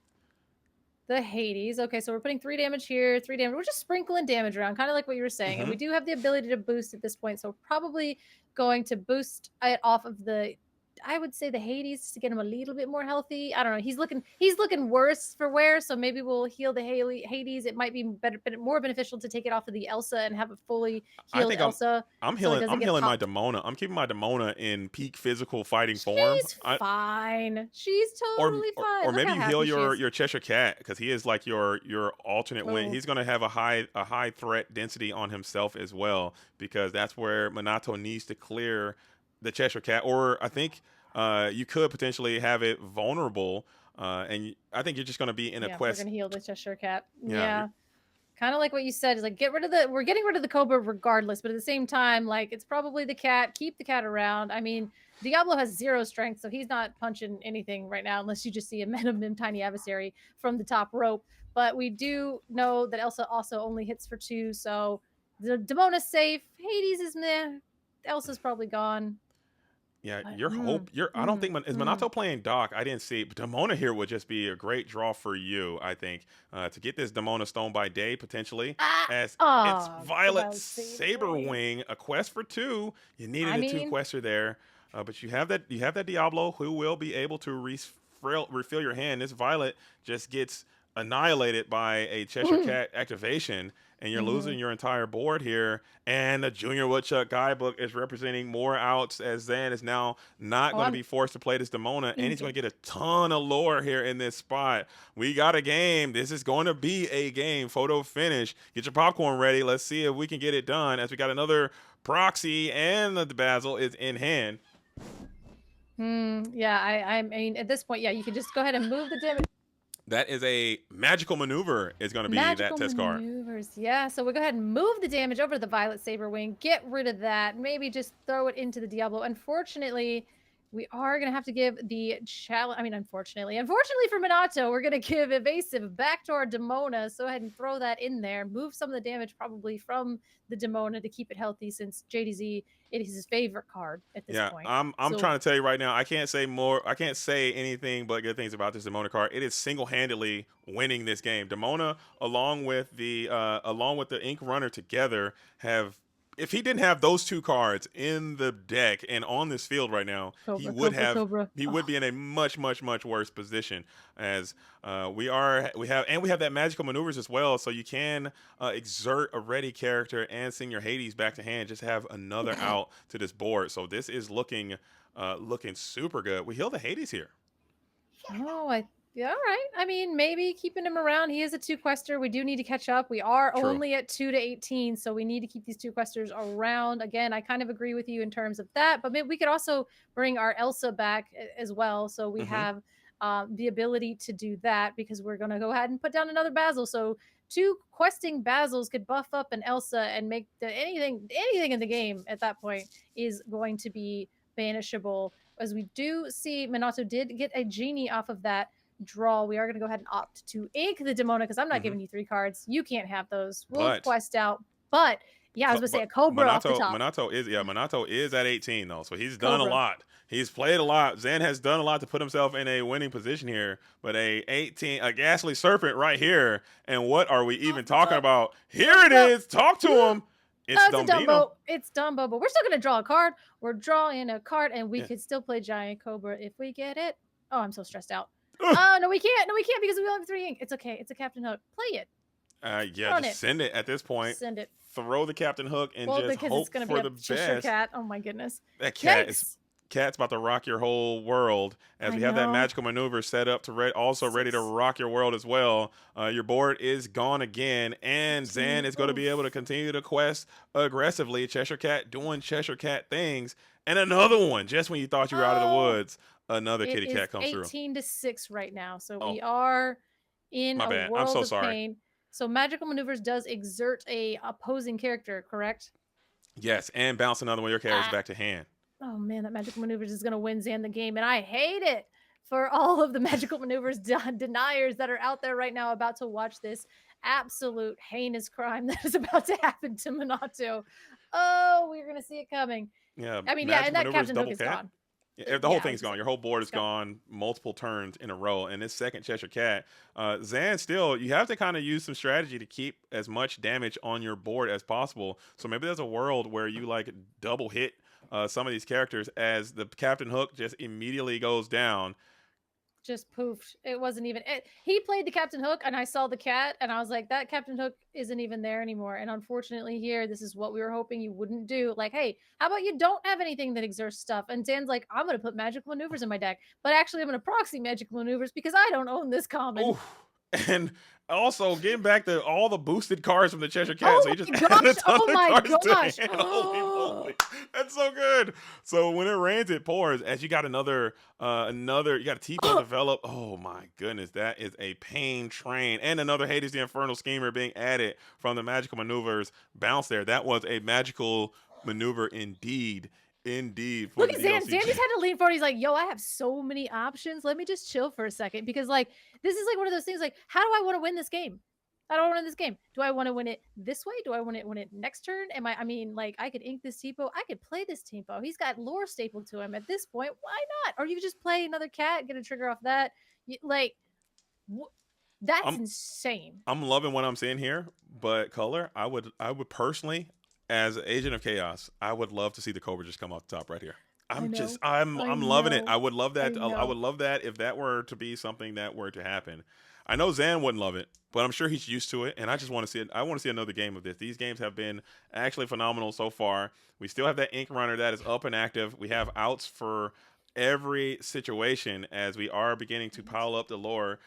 the Hades? Okay, so we're putting 3 damage here, 3 damage. We're just sprinkling damage around, kind of like what you were saying. And we do have the ability to boost at this point, so probably going to boost it off of the, I would say, the Hades to get him a little bit more healthy. I don't know. He's looking worse for wear, so maybe we'll heal the Hades. It might be more beneficial to take it off of the Elsa and have a fully healed Elsa.
I'm healing my Demona. I'm keeping my Demona in peak physical fighting form.
She's fine. She's totally fine.
Or maybe you heal your Cheshire Cat, because he is like your alternate win. He's going to have a high threat density on himself as well, because that's where Minato needs to clear the Cheshire Cat. Or I think you could potentially have it vulnerable, and I think you're just going to be in a quest.
We're going to heal the Cheshire Cat. Yeah. Kind of like what you said, is like we're getting rid of the Cobra regardless, but at the same time, like, it's probably the cat. Keep the cat around. I mean, Diablo has 0 strength, so he's not punching anything right now unless you just see a minimum tiny adversary from the top rope. But we do know that Elsa also only hits for 2, so the Demona's safe. Hades is meh. Elsa's probably gone.
Yeah, I don't think is Minato playing Doc. I didn't see it, but Demona here would just be a great draw for you, I think, to get this Demona Stone by Day potentially. It's Violet Saberwing, a quest for 2. You needed a 2 quester there, but you have that Diablo who will be able to refill your hand. This Violet just gets annihilated by a Cheshire Cat activation, and you're losing your entire board here. And the Junior Woodchuck Guidebook is representing more outs, as Zan is now not going to be forced to play this Demona, and he's going to get a ton of lore here in this spot. We got a game. This is going to be a game. Photo finish. Get your popcorn ready. Let's see if we can get it done, as we got another proxy, and the Basil is in hand.
Yeah, I mean, at this point, you can just go ahead and move the damage.
That is a magical maneuver is going to be that test card.
Yeah, so we'll go ahead and move the damage over to the Violet Saberwing, get rid of that, maybe just throw it into the Diablo. Unfortunately, we are going to have to give the challenge. I mean, unfortunately for Minato, we're going to give evasive back to our Demona. So go ahead and throw that in there. Move some of the damage probably from the Demona to keep it healthy, since JDZ, it is his favorite card at this
Yeah,
point.
I'm
So
trying to tell you right now. I can't say more. I can't say anything but good things about this Demona card. It is single-handedly winning this game. Demona, along with the Ink Runner together, have. If he didn't have those two cards in the deck and on this field right now,
Cobra, Cobra, Cobra.
he would be in a much worse position. As we have that magical maneuvers as well, so you can exert a ready character and send your Hades back to hand. Just have another out to this board. So this is looking super good. We heal the Hades here.
Oh, yeah, all right. I mean, maybe keeping him around. He is a 2-quester. We do need to catch up. We are
True.
only at 2 to 18, so we need to keep these 2-questers around. Again, I kind of agree with you in terms of that, but maybe we could also bring our Elsa back as well, so we have the ability to do that, because we're going to go ahead and put down another Basil. So 2 questing Basils could buff up an Elsa and make anything in the game at that point is going to be banishable. As we do see, Minato did get a genie off of that draw. We are going to go ahead and opt to ink the Demona, because I'm not giving you 3 cards. You can't have those. We'll quest out. But yeah, I was going to say a Cobra off the top.
Minato is at 18 though, so he's done a lot. He's played a lot. Zan has done a lot to put himself in a winning position here. But a ghastly serpent right here. And what are we even talking about? Here it is. Talk to him. It's
Dumbo. It's Dumbo, but we're still going to draw a card. We're drawing a card, and we could still play Giant Cobra if we get it. Oh, I'm so stressed out. Oh, no, we can't. No, we can't, because we only have 3 ink. It's okay. It's a Captain Hook. Play it.
Just send it at this point.
Send it.
Throw the Captain Hook and just hope
it's gonna
for
be
the best.
Cat. Oh my goodness.
That cat's about to rock your whole world, as we have that magical maneuver set up to ready to rock your world as well. Your board is gone again, and Zan is going to be able to continue to quest aggressively. Cheshire Cat doing Cheshire Cat things, and another one just when you thought you were out of the woods. Another kitty cat comes through.
18-6 right now, so we are in a world of pain. So magical maneuvers does exert a opposing character, correct?
Yes, and bounce another one of your characters back to hand.
Oh man, that magical maneuvers is going to win Zan the game, and I hate it for all of the magical maneuvers deniers that are out there right now about to watch this absolute heinous crime that is about to happen to Minato. Oh, we're going to see it coming.
Yeah,
I mean, and that Captain Hook is gone.
If the whole thing's gone, your whole board is gone multiple turns in a row. And this second Cheshire Cat, Zan, still, you have to kind of use some strategy to keep as much damage on your board as possible. So maybe there's a world where you like double hit some of these characters as the Captain Hook just immediately goes down.
Just poofed. It wasn't even it. He played the Captain Hook, and I saw the cat, and I was like, that Captain Hook isn't even there anymore. And unfortunately here, this is what we were hoping you wouldn't do. Like, hey, how about you don't have anything that exerts stuff? And Dan's like, I'm going to put magical maneuvers in my deck, but actually I'm going to proxy magical maneuvers because I don't own this common.
Ooh. And also getting back to all the boosted cards from the Cheshire Cat.
Oh
so you just
my gosh.
Holy moly. That's so good. So when it rains, it pours. As you got you got a T-Bone develop. Oh my goodness. That is a pain train. And another Hades the Infernal Schemer being added from the magical maneuvers bounce there. That was a magical maneuver indeed.
Look at Zan. Zan just had to lean forward. He's like, yo, I have so many options. Let me just chill for a second. Because like, this is like one of those things like, how do I want to win this game? How do I want to win this game? Do I want to win it this way? Do I want to win it next turn? I mean, like, I could ink this Tipo. I could play this Tipo. He's got lore stapled to him at this point. Why not? Or you could just play another cat, get a trigger off that. That's insane.
I'm loving what I'm seeing here. But Color, I would personally, as Agent of Chaos, I would love to see the Cobra just come off the top right here. I'm loving it. I would love that. I would love that if that were to be something that were to happen. I know Zan wouldn't love it, but I'm sure he's used to it, and I just want to see it. I want to see another game of this. These games have been actually phenomenal so far. We still have that Ink Runner that is up and active. We have outs for every situation as we are beginning to pile up the lore.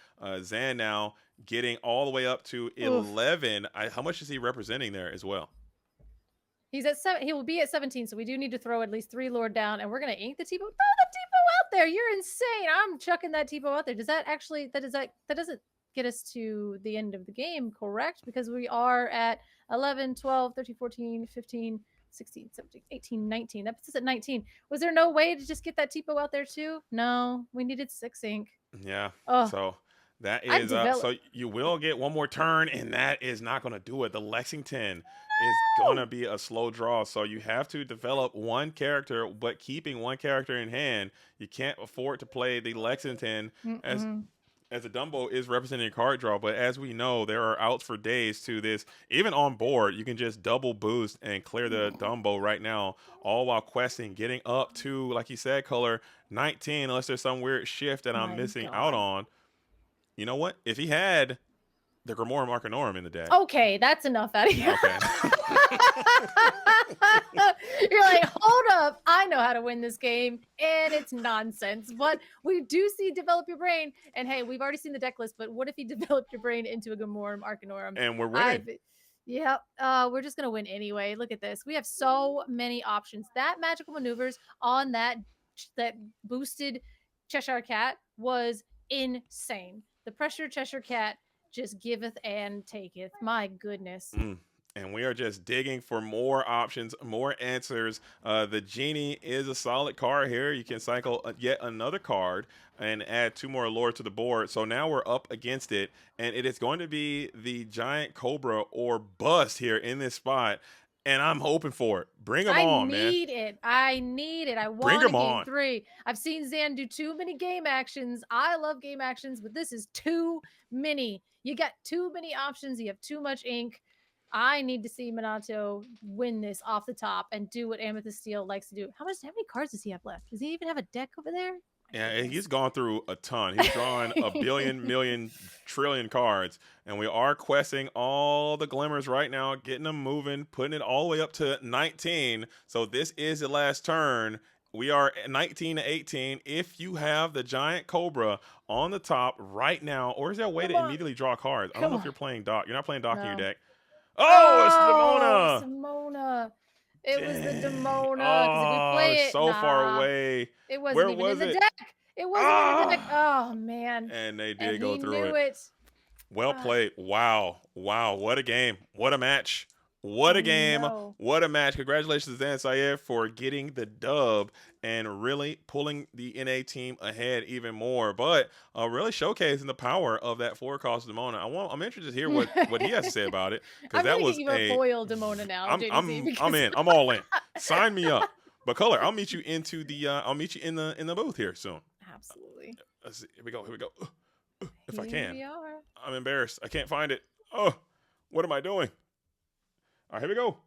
Zan now getting all the way up to 11. How much is he representing there as well?
He's at 7. He will be at 17. So we do need to throw at least 3 lore down, and we're gonna ink the Tipo. Throw the Tipo out there. You're insane. I'm chucking that Tipo out there. Does that actually? That doesn't get us to the end of the game, correct? Because we are at 11, 12, 13, 14, 15, 16, 17, 18, 19. That puts us at 19. Was there no way to just get that Tipo out there too? No, we needed 6 ink.
Yeah.
Oh,
So that
I've
is
developed.
so you will get one more turn, and that is not going to do it. The Lexington is going to be a slow draw, so you have to develop one character, but keeping one character in hand. You can't afford to play the Lexington as
Mm-mm.
as a Dumbo is representing a card draw, but as we know, there are outs for days to this. Even on board, you can just double boost and clear the Dumbo right now, all while questing, getting up to, like you said, color 19, unless there's some weird shift that I'm
My
missing out
God.
on. You know what? If he had the Grimoire Arcanorum in the deck,
Okay, that's enough out of you.
okay.
You're like, hold up, I know how to win this game, and it's nonsense. But we do see develop your brain, and hey, we've already seen the deck list. But what if you developed your brain into a Gamorum Arcanorum?
And we're winning.
I've Yep. We're just gonna win anyway. Look at this. We have so many options. That magical maneuvers on that boosted Cheshire Cat was insane. The pressure Cheshire Cat just giveth and taketh. My goodness.
Mm. And we are just digging for more options, more answers. The Genie is a solid card here. You can cycle yet another card and add 2 more lore to the board. So now we're up against it, and it is going to be the Giant Cobra or bust here in this spot. And I'm hoping for it. Bring them
I
on, man.
need it. I need it. I
Bring
want a
them
game
on.
3. I've seen Zan do too many game actions. I love game actions, but this is too many. You got too many options. You have too much ink. I need to see Minato win this off the top and do what Amethyst Steel likes to do. How many cards does he have left? Does he even have a deck over there? My
Yeah, he's
goodness.
gone through a ton. He's drawn a billion, million, trillion cards, and we are questing all the glimmers right now, getting them moving, putting it all the way up to 19. So this is the last turn. We are at 19 to 18. If you have the Giant Cobra on the top right now, or is there a way
Come
to
on.
immediately draw cards? I don't
Come
know if
on.
you're playing Doc. You're not playing Doc in your
No.
deck. Oh, it's
Oh,
Demona.
Simona. It was the
Dang.
Demona. Because if we
Oh,
play it,
so far
nah,
away.
it wasn't
Where
even in
was
the
it?
deck. It wasn't in the deck.
Ah!
Oh, man.
And they
And
did go
he
through
knew
it.
it.
Well
Ah,
played. Wow. Wow. What a game. What a match. What a
I
game.
know.
What a match. Congratulations, Zan Syed, for getting the dub and really pulling the NA team ahead even more. But really showcasing the power of that 4-cost Demona. I'm interested to hear what he has to say about it. Because
I'm
that
gonna get
was
you a foil Demona now, JDZ,
I'm
because
in. I'm all in. Sign me up. But Color, I'll meet you into the I'll meet you in the booth here soon.
absolutely.
Let's see. Here we go. Here we go. If I
Here
can.
we are.
I'm embarrassed. I can't find it. Oh, what am I doing? All right, here we go.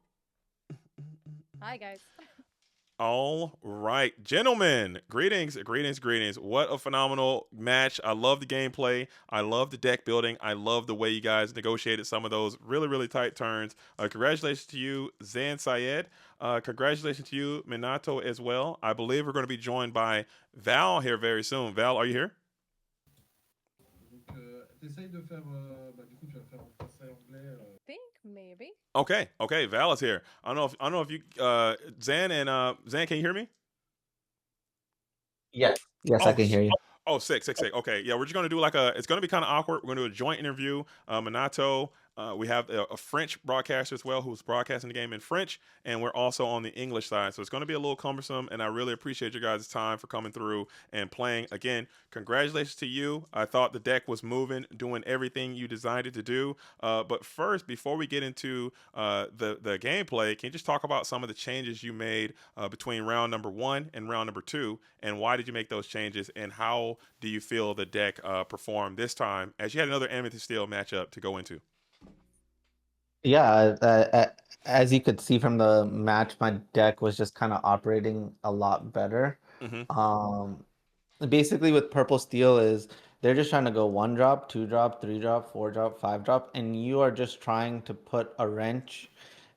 Hi, guys.
All right, gentlemen, greetings, greetings, greetings. What a phenomenal match. I love the gameplay. I love the deck building. I love the way you guys negotiated some of those really, really tight turns. Congratulations to you, Zan Syed. Congratulations to you, Minato, as well. I believe we're going to be joined by Val here very soon. Val, are you here?
T'essayes de faire. Du coup, tu vas faire en français anglais.
Think maybe.
Okay, okay, Val is here. I don't know if you Zan and Zan, can you hear me?
Yes. Yes, I
Oh,
can hear you.
oh, sick, sick, sick. Okay, yeah, we're just gonna do it's gonna be kind of awkward. We're gonna do a joint interview. Minato, we have a French broadcaster as well who's broadcasting the game in French, and we're also on the English side. So it's gonna be a little cumbersome, and I really appreciate your guys' time for coming through and playing. Again, congratulations to you. I thought the deck was moving, doing everything you designed it to do. But first, before we get into the gameplay, can you just talk about some of the changes you made between round number 1 and round number 2, and why did you make those changes, and how do you feel the deck performed this time as you had another Amethyst Steel matchup to go into?
Yeah, as you could see from the match, my deck was just kind of operating a lot better.
Mm-hmm.
Um, Basically with purple steel is they're just trying to go 1 drop, 2 drop, 3 drop, 4 drop, 5 drop, and you are just trying to put a wrench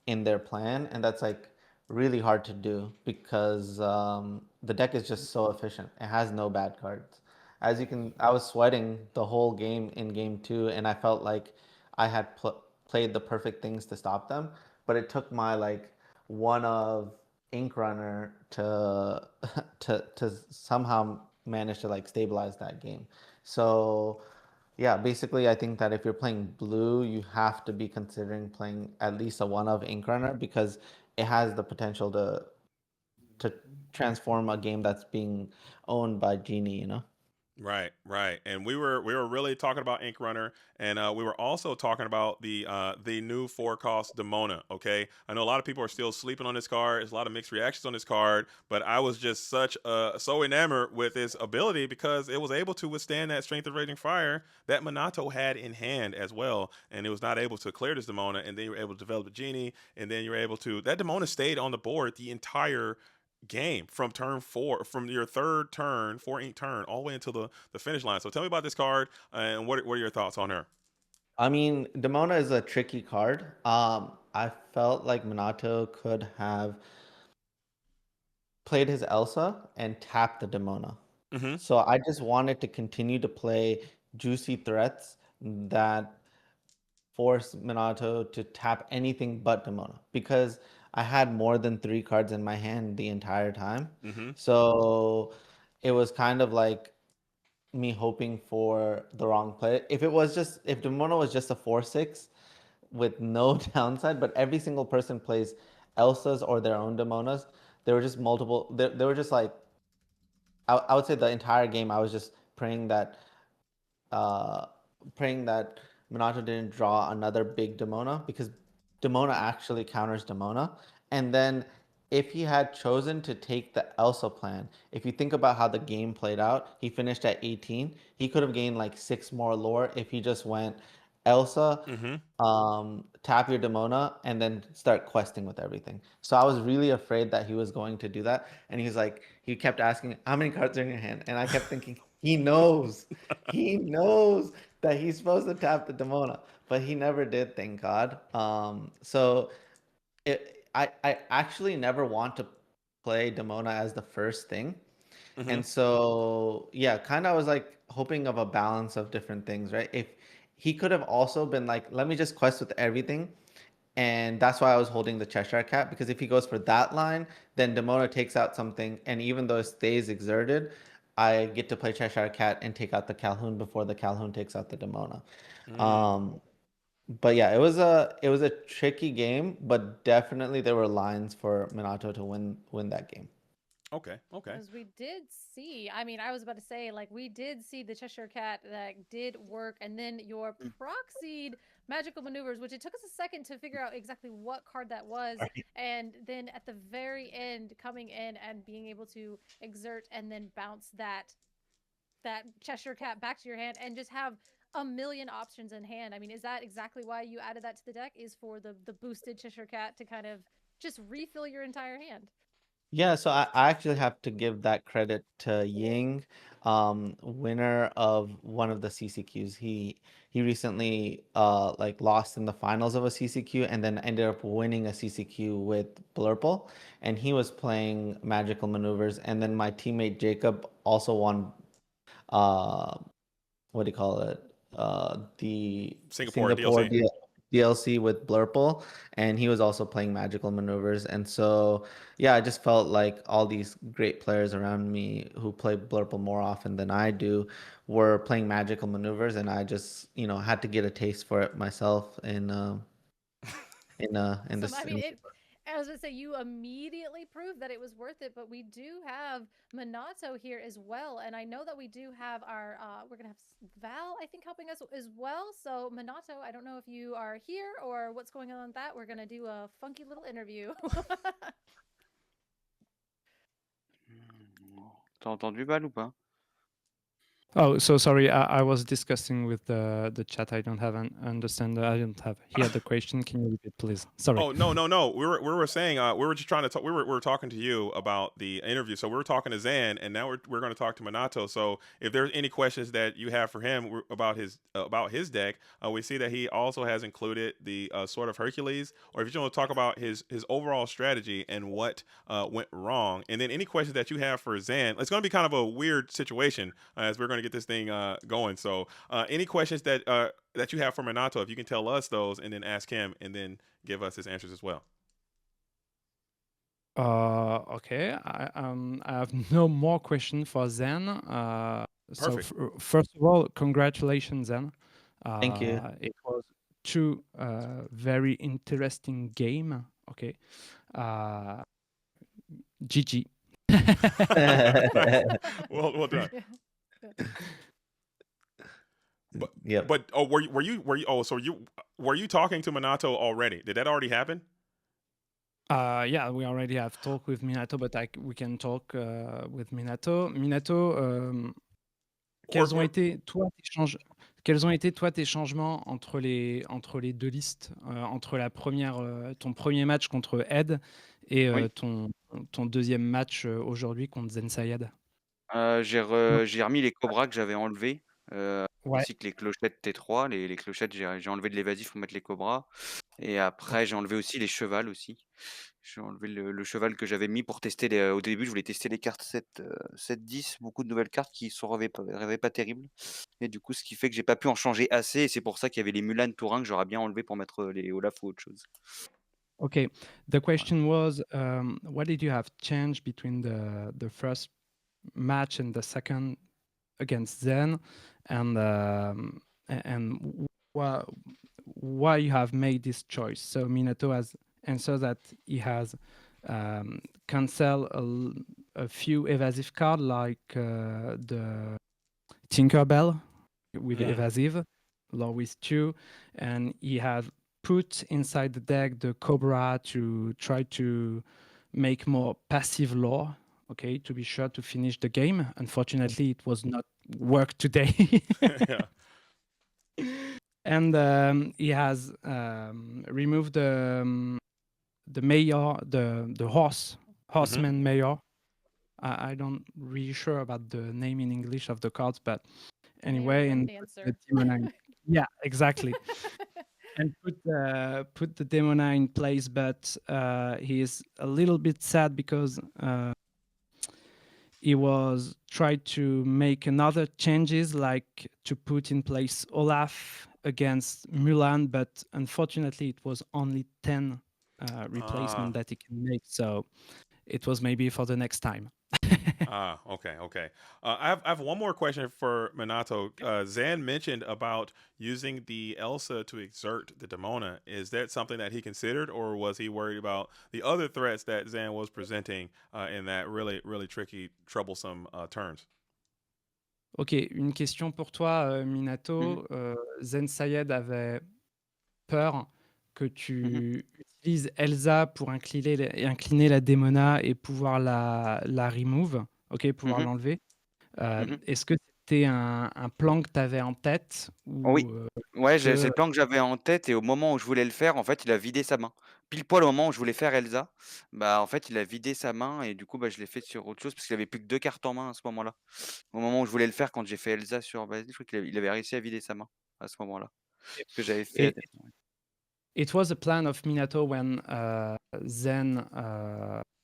in their plan, and that's like really hard to do because the deck is just so efficient. It has no bad cards. As you can, I was sweating the whole game in game 2, and I felt like I had played the perfect things to stop them, but it took my like one of Ink Runner to to somehow manage to like stabilize that game. So yeah, basically I think that if you're playing blue, you have to be considering playing at least a one of Ink Runner because it has the potential to transform a game that's being owned by Genie, you know?
Right, right, and we were really talking about Ink Runner, and we were also talking about the new four cost Demona. Okay, I know a lot of people are still sleeping on this card. There's a lot of mixed reactions on this card, but I was just so enamored with its ability because it was able to withstand that Strength of Raging Fire that Minato had in hand as well, and it was not able to clear this Demona, and then you were able to develop a Genie, and then you were able to that Demona stayed on the board the entire game from turn four, from your third turn, 4 ink turn, all the way until the finish line. So tell me about this card and what are your thoughts on her?
I mean, Demona is a tricky card. I felt like Minato could have played his Elsa and tapped the Demona.
Mm-hmm.
So I just wanted to continue to play juicy threats that force Minato to tap anything but Demona because I had more than 3 cards in my hand the entire time.
Mm-hmm.
So it was kind of like me hoping for the wrong play. If Demona was just a 4/6 with no downside, but every single person plays Elsas or their own Demonas, there were just multiple. There were just like I would say the entire game I was just uh, praying that Minato didn't draw another big Demona because Demona actually counters Demona. And then if he had chosen to take the Elsa plan, if you think about how the game played out, he finished at 18. He could have gained like 6 more lore if he just went Elsa,
Mm-hmm.
tap your Demona, and then start questing with everything. So I was really afraid that he was going to do that. And he's like, he kept asking, how many cards are in your hand? And I kept thinking, he knows. He knows that he's supposed to tap the Demona, but he never did, thank God. I actually never want to play Demona as the first thing.
Mm-hmm.
And so, yeah, kind of was like hoping of a balance of different things, right? If he could have also been like, let me just quest with everything. And that's why I was holding the Cheshire Cat, because if he goes for that line, then Demona takes out something. And even though it stays exerted, I get to play Cheshire Cat and take out the Calhoun before the Calhoun takes out the Demona.
Mm.
Um, but yeah, it was a tricky game, but definitely there were lines for Minato to win that game.
Okay. Okay.
Because we did see, I mean, I was about to say, like, we did see the Cheshire Cat that did work, and then your proxied magical maneuvers, which it took us a second to figure out exactly what card that was.
Right.
And then at the very end, coming in and being able to exert and then bounce that Cheshire Cat back to your hand and just have a million options in hand. I mean, is that exactly why you added that to the deck? Is for the boosted Cheshire Cat to kind of just refill your entire hand?
Yeah, so I actually have to give that credit to Ying, winner of one of the CCQs. He recently like lost in the finals of a CCQ and then ended up winning a CCQ with Blurple, and he was playing magical maneuvers. And then my teammate Jacob also won uh what do you call it? The
Singapore
Singapore
DLC.
DLC with Blurple, and he was also playing magical maneuvers. And so, yeah, I just felt like all these great players around me who play Blurple more often than I do were playing magical maneuvers, and I just, had to get a taste for it myself in
Awesome.
this.
I mean, I was gonna say you immediately proved that it was worth it, but we do have Minato here as well, and I know that we do have our we're gonna have Val, I think, helping us as well. So Minato, I don't know if you are here or what's going on with that. We're gonna do a funky little interview.
T'as entendu Val ou pas?
Oh, so sorry. I was discussing with the chat. I don't have understand. I don't have hear the question. Can you repeat, please? Sorry.
Oh no. We were saying we were just trying to talk. We were talking to you about the interview. So we were talking to Zan, and now we're going to talk to Minato. So if there's any questions that you have for him about his deck, we see that he also has included the Sword of Hercules. Or if you want to talk about his overall strategy and what went wrong, and then any questions that you have for Zan, it's going to be kind of a weird situation as we're going to get this thing going. So any questions that you have for Minato, if you can tell us those and then ask him and then give us his answers as well.
Okay. I have no more question for Zen. So
Perfect.
first of all, congratulations, Zen.
Thank you.
It was two very interesting game. Okay. GG.
Well done.
Yep.
But oh, were you were you talking to Minato already? Did that already happen?
Yeah, we already have talked with Minato, but we can talk with Minato. Minato, quels ont été toi tes changements entre les deux listes, entre ton premier match contre Ed et
Oui.
ton deuxième match aujourd'hui contre Zan Syed?
J'ai remis les cobras que j'avais enlevés,
Ouais.
ainsi que les clochettes T3. Les clochettes, j'ai enlevé de l'évasif pour mettre les cobras. Et après, j'ai enlevé aussi les chevals aussi. J'ai enlevé le cheval que j'avais mis pour tester au début, je voulais tester les cartes 7-10, beaucoup de nouvelles cartes qui sont réveillées pas terribles. Et du coup, ce qui fait que j'ai pas pu en changer assez. Et c'est pour ça qu'il y avait les Mulan Tourin que j'aurais bien enlevé pour mettre les Olaf ou autre chose.
Okay. The question was, what did you have changed between the first match and the second against Zen, and why you have made this choice? So Minato has answered that he has canceled a few evasive cards like the Tinkerbell with evasive, law with 2, and he has put inside the deck the Cobra to try to make more passive lore, okay, to be sure to finish the game. Unfortunately, it was not work today.
Yeah.
And he has removed the mayor, the horseman mayor. I don't really sure about the name in English of the cards, but anyway, and
Dancer.
the Demona. Yeah, exactly. And put the Demona in place, but he is a little bit sad because he was tried to make another changes, like to put in place Olaf against Mulan, but unfortunately it was only 10 replacement that he can make, so it was maybe for the next time.
Okay. I have one more question for Minato. Zan mentioned about using the Elsa to exert the Demona. Is that something that he considered, or was he worried about the other threats that Zan was presenting in that really tricky, troublesome turns?
Ok, une question pour toi, Minato. Zan Syed avait peur que tu utilises Elsa pour incliner la Demona et pouvoir la remove, ok, pouvoir l'enlever. Est-ce que c'était un plan que tu avais en tête
Oui.
ou
Ouais, c'est le plan que j'avais en tête et au moment où je voulais le faire, en fait, il a vidé sa main. Pile poil au moment où je voulais faire Elsa, bah, en fait, il a vidé sa main et du coup, bah, je l'ai fait sur autre chose parce qu'il avait plus que 2 cartes en main à ce moment-là. Au moment où je voulais le faire, quand j'ai fait Elsa sur Basile, je crois qu'il avait réussi à vider sa main à ce moment-là. Ce que j'avais fait.
It was a plan of Minato when Zen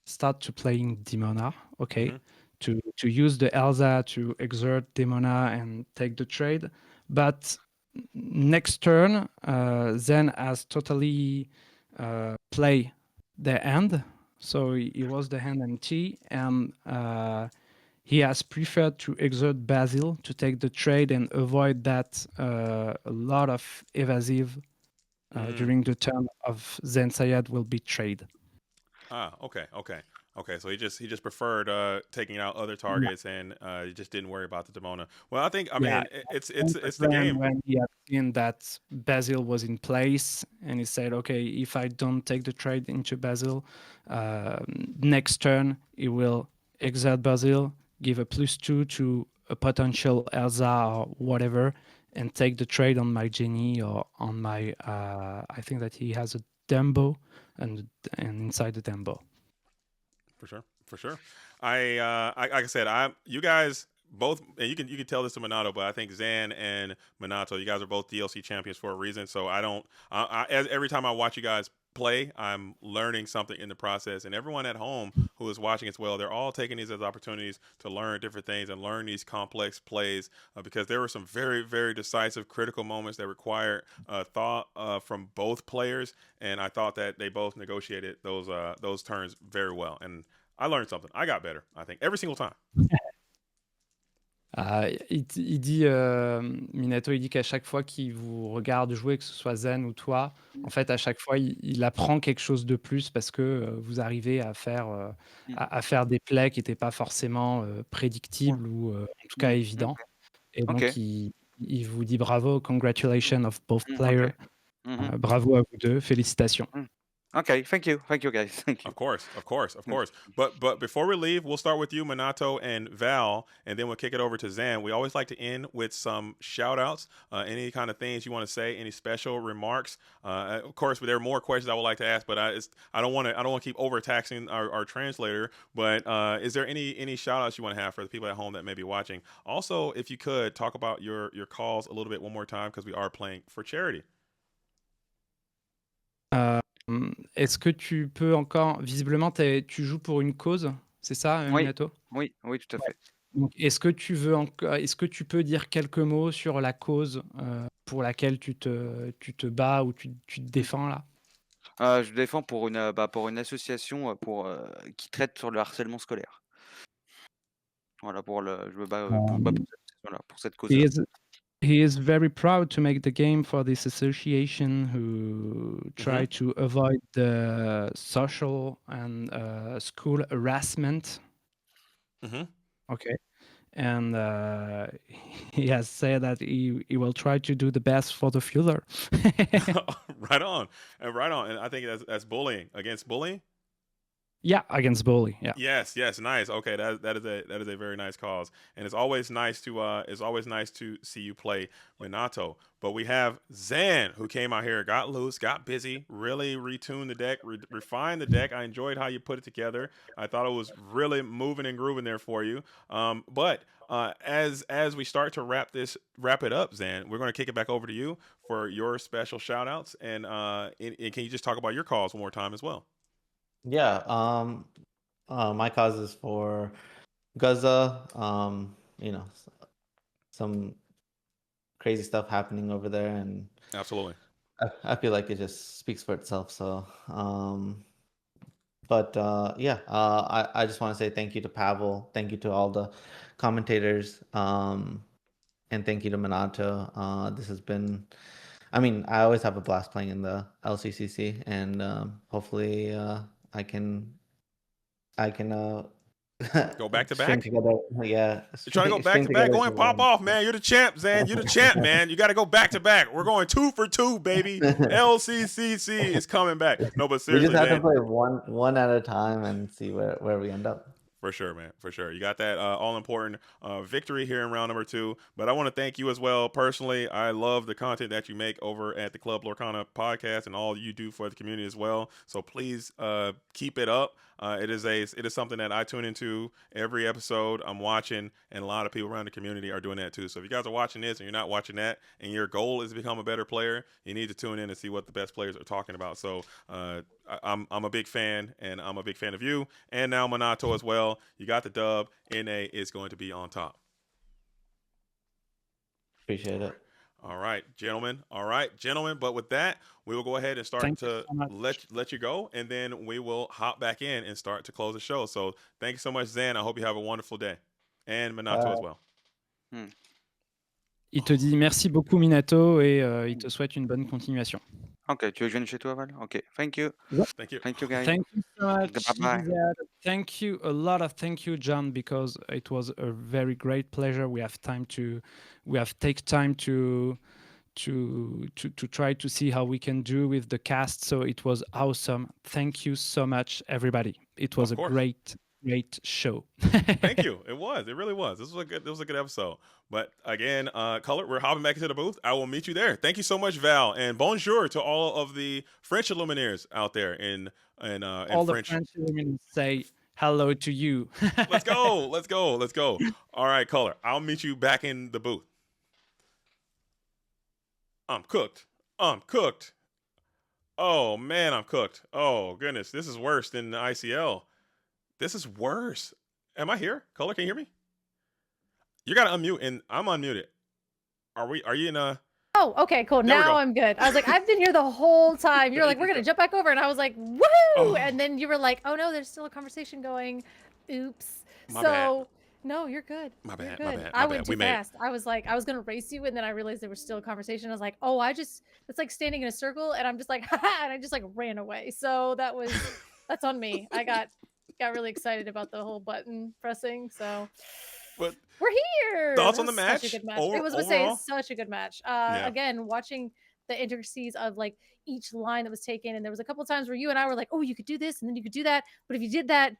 start to playing Demona, okay, to use the Elsa to exert Demona and take the trade. But next turn, Zen has totally play the hand, so he was the hand empty, and he has preferred to exert Basil to take the trade and avoid that a lot of evasive during the turn of Zan Syed will be trade.
Okay. So he just preferred taking out other targets, and he just didn't worry about the Demona. Well, I mean, it's the game.
When he had seen that Basil was in place, and he said, "Okay, if I don't take the trade into Basil, next turn he will exert Basil, give a +2 to a potential Elsa or whatever, and take the trade on my Jenny or on my. I think that he has a Dumbo, and inside the Dumbo."
For sure. Like I said, you guys both, and you can tell this to Minato, but I think Zan and Minato, you guys are both DLC champions for a reason. So every time I watch you guys play, I'm learning something in the process, and everyone at home who is watching as well, they're all taking these as opportunities to learn different things and learn these complex plays because there were some very decisive critical moments that required thought from both players, and I thought that they both negotiated those turns very well, and I learned something. I got better, I think, every single time.
Il dit, Minato, il dit qu'à chaque fois qu'il vous regarde jouer, que ce soit Zen ou toi, en fait, à chaque fois, il apprend quelque chose de plus parce que vous arrivez à faire, à faire des plays qui n'étaient pas forcément prédictibles ou en tout cas évidents. Et
Ok.
donc, il vous dit bravo, congratulations of both
Ok.
players.
Mhm.
Bravo à vous deux, félicitations.
Okay, thank you guys. Thank you.
Of course. But before we leave, we'll start with you, Minato and Val, and then we'll kick it over to Zan. We always like to end with some shout outs, any kind of things you want to say, any special remarks. Of course, there are more questions I would like to ask, but I don't want to keep overtaxing our translator. But is there any shout outs you want to have for the people at home that may be watching? Also, if you could talk about your calls a little bit one more time because we are playing for charity.
Est-ce que tu peux encore, visiblement, tu joues pour une cause, c'est ça,
Oui,
Minato?
oui, tout à fait.
Donc, est-ce que tu peux dire quelques mots sur la cause pour laquelle tu te bats ou tu te défends là?
Je défends pour une association qui traite sur le harcèlement scolaire. Voilà, je me bats pour cette cause-là.
He is very proud to make the game for this association who try to avoid the social and school harassment. Okay. And he has said that he will try to do the best for the future.
Right on. And I think that's bullying, against bullying.
Yeah, against bully. Yeah.
Yes, nice. Okay, that is a very nice cause, and it's always nice to see you play Minato. But we have Zan, who came out here, got loose, got busy, really retuned the deck, refined the deck. I enjoyed how you put it together. I thought it was really moving and grooving there for you. But as we start to wrap it up, Zan, we're going to kick it back over to you for your special shout outs, and can you just talk about your cause one more time as well?
Yeah, my cause is for Gaza. Some crazy stuff happening over there, and
Absolutely.
I feel like it just speaks for itself. So, I just want to say thank you to Pavel, thank you to all the commentators, and thank you to Minato. This has been, I always have a blast playing in the LCCC, and hopefully I can
Go back to
string
back.
together. Yeah,
You're trying to go back to back. Go and pop off, man. You're the champ, Zan. You're the champ, man. You got to go back to back. We're going 2 for 2, baby. LCCC is coming back. No, but
We
seriously,
just have to
Zan,
play one at a time and see where we end up.
for sure, man. For sure. You got that all important victory here in round number 2. But I want to thank you as well. Personally, I love the content that you make over at the Club Lorcana podcast and all you do for the community as well. So please keep it up. It is something that I tune into every episode. I'm watching, and a lot of people around the community are doing that too. So if you guys are watching this and you're not watching that, and your goal is to become a better player, you need to tune in and see what the best players are talking about. So I'm a big fan, and I'm a big fan of you, and now Minato as well. You got the dub. NA is going to be on top.
Appreciate it.
All right, gentlemen. But with that, we will go ahead and start to let you go, and then we will hop back in and start to close the show. So thank you so much, Zan. I hope you have a wonderful day, and Minato as well.
Il te dit merci beaucoup, Minato, et il te souhaite une bonne continuation.
Ok, tu veux que je vienne chez toi, Val? Ok, thank you.
Thank you.
Thank you, guys.
Thank you so much.
Bye-bye.
Thank you, a lot of thank you, John, because it was a very great pleasure. We have take time to try to see how we can do with the cast. So it was awesome. Thank you so much, everybody. It was a great show.
Thank you. It really was. This was a good episode. But again, Color, we're hopping back into the booth. I will meet you there. Thank you so much, Val, and bonjour to all of the French Illuminaires out there in
all
French.
The French Illuminaires say hello to you.
Let's go. All right, Color, I'll meet you back in the booth. I'm cooked. Oh man, I'm cooked. Oh goodness, this is worse than the ICL. This is worse. Am I here? Color, can you hear me? You gotta unmute, and I'm unmuted. Are you in a...
Oh, okay, cool. Now I'm good. I was like, I've been here the whole time. You're like, we're gonna jump back over, and I was like, woohoo! And then you were like, oh no, there's still a conversation going. Oops.
My bad.
No, you're good.
My
You're
bad,
good.
my bad,
I
my
went
bad.
too
We made it.
fast. I was like, I was gonna race you, and then I realized there was still a conversation. I was like, oh, it's like standing in a circle, and I'm just like, haha, and I just like ran away. So that's on me. I got really excited about the whole button pressing. So
But
we're here.
thoughts
That
on the
was such a
match?
good match. It was gonna say
Overall?
such a good match.
Yeah.
Again, watching the intricacies of like each line that was taken, and there was a couple times where you and I were like, oh, you could do this, and then you could do that, but if you did that,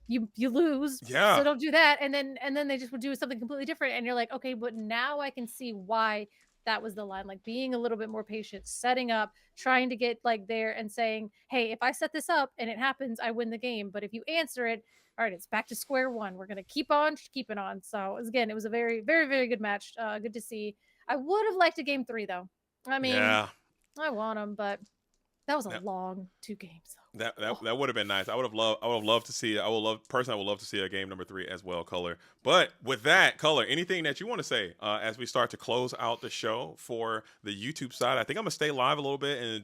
you lose.
Yeah.
So don't do that. And then they just would do something completely different, and you're like, okay, but now I can see why that was the line. Like being a little bit more patient, setting up, trying to get like there and saying, hey, if I set this up and it happens, I win the game. But if you answer it, all right, it's back to square one. We're gonna keep on keeping on. So again, it was a very, very, very good match. Good to see. I would have liked a game 3 though. I mean,
Yeah.
I want them, but that was a
Yep.
long 2 games.
That would have been nice. I would have loved to see it. I would love to see a game number 3 as well, Color. But with that, Color, anything that you want to say as we start to close out the show for the YouTube side? I think I'm gonna stay live a little bit and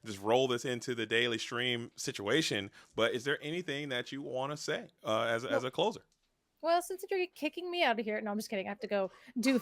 just roll this into the daily stream situation. But is there anything that you want to say as a closer?
Well, since you're kicking me out of here, no, I'm just kidding. I have to go do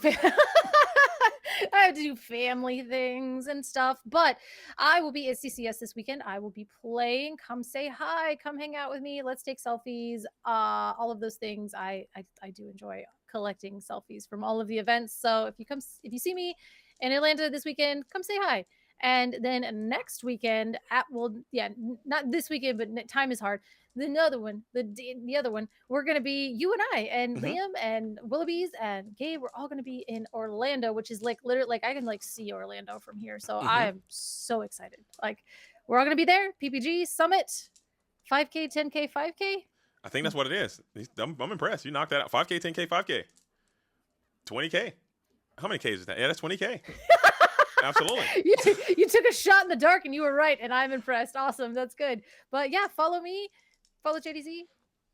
I have to do family things and stuff. But I will be at CCS this weekend. I will be playing. Come say hi. Come hang out with me. Let's take selfies. All of those things. I do enjoy collecting selfies from all of the events. So if you see me in Atlanta this weekend, come say hi. And then next weekend not this weekend, but time is hard. The other one, we're gonna be you and I and
Mhm.
Liam and Willoughby's and Gabe. We're all gonna be in Orlando, which is like literally like I can like see Orlando from here. So I am so excited. Like we're all gonna be there. PPG Summit, 5K, 10K, 5K.
I think that's what it is. I'm impressed. You knocked that out. 5K, 10K, 5K, 20K. How many Ks is that? Yeah, that's 20K. Absolutely.
You took a shot in the dark and you were right, and I'm impressed. Awesome, that's good. But yeah, follow me, follow JDZ,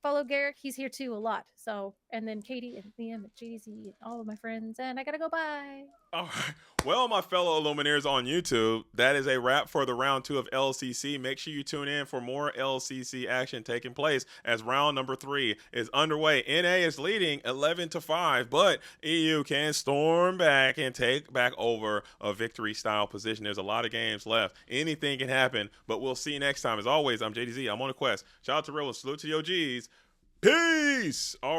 follow Garrick. He's here too a lot. So, and then Katie and Liam and JDZ and all of my friends. And I gotta go. Bye.
All right. Well, my fellow Illuminaires on YouTube, that is a wrap for the round 2 of LCC. Make sure you tune in for more LCC action taking place as round number 3 is underway. NA is leading 11-5, but EU can storm back and take back over a victory style position. There's a lot of games left. Anything can happen, but we'll see you next time. As always, I'm JDZ. I'm on a quest. Shout out to Real. Salute to the OGs. Peace. All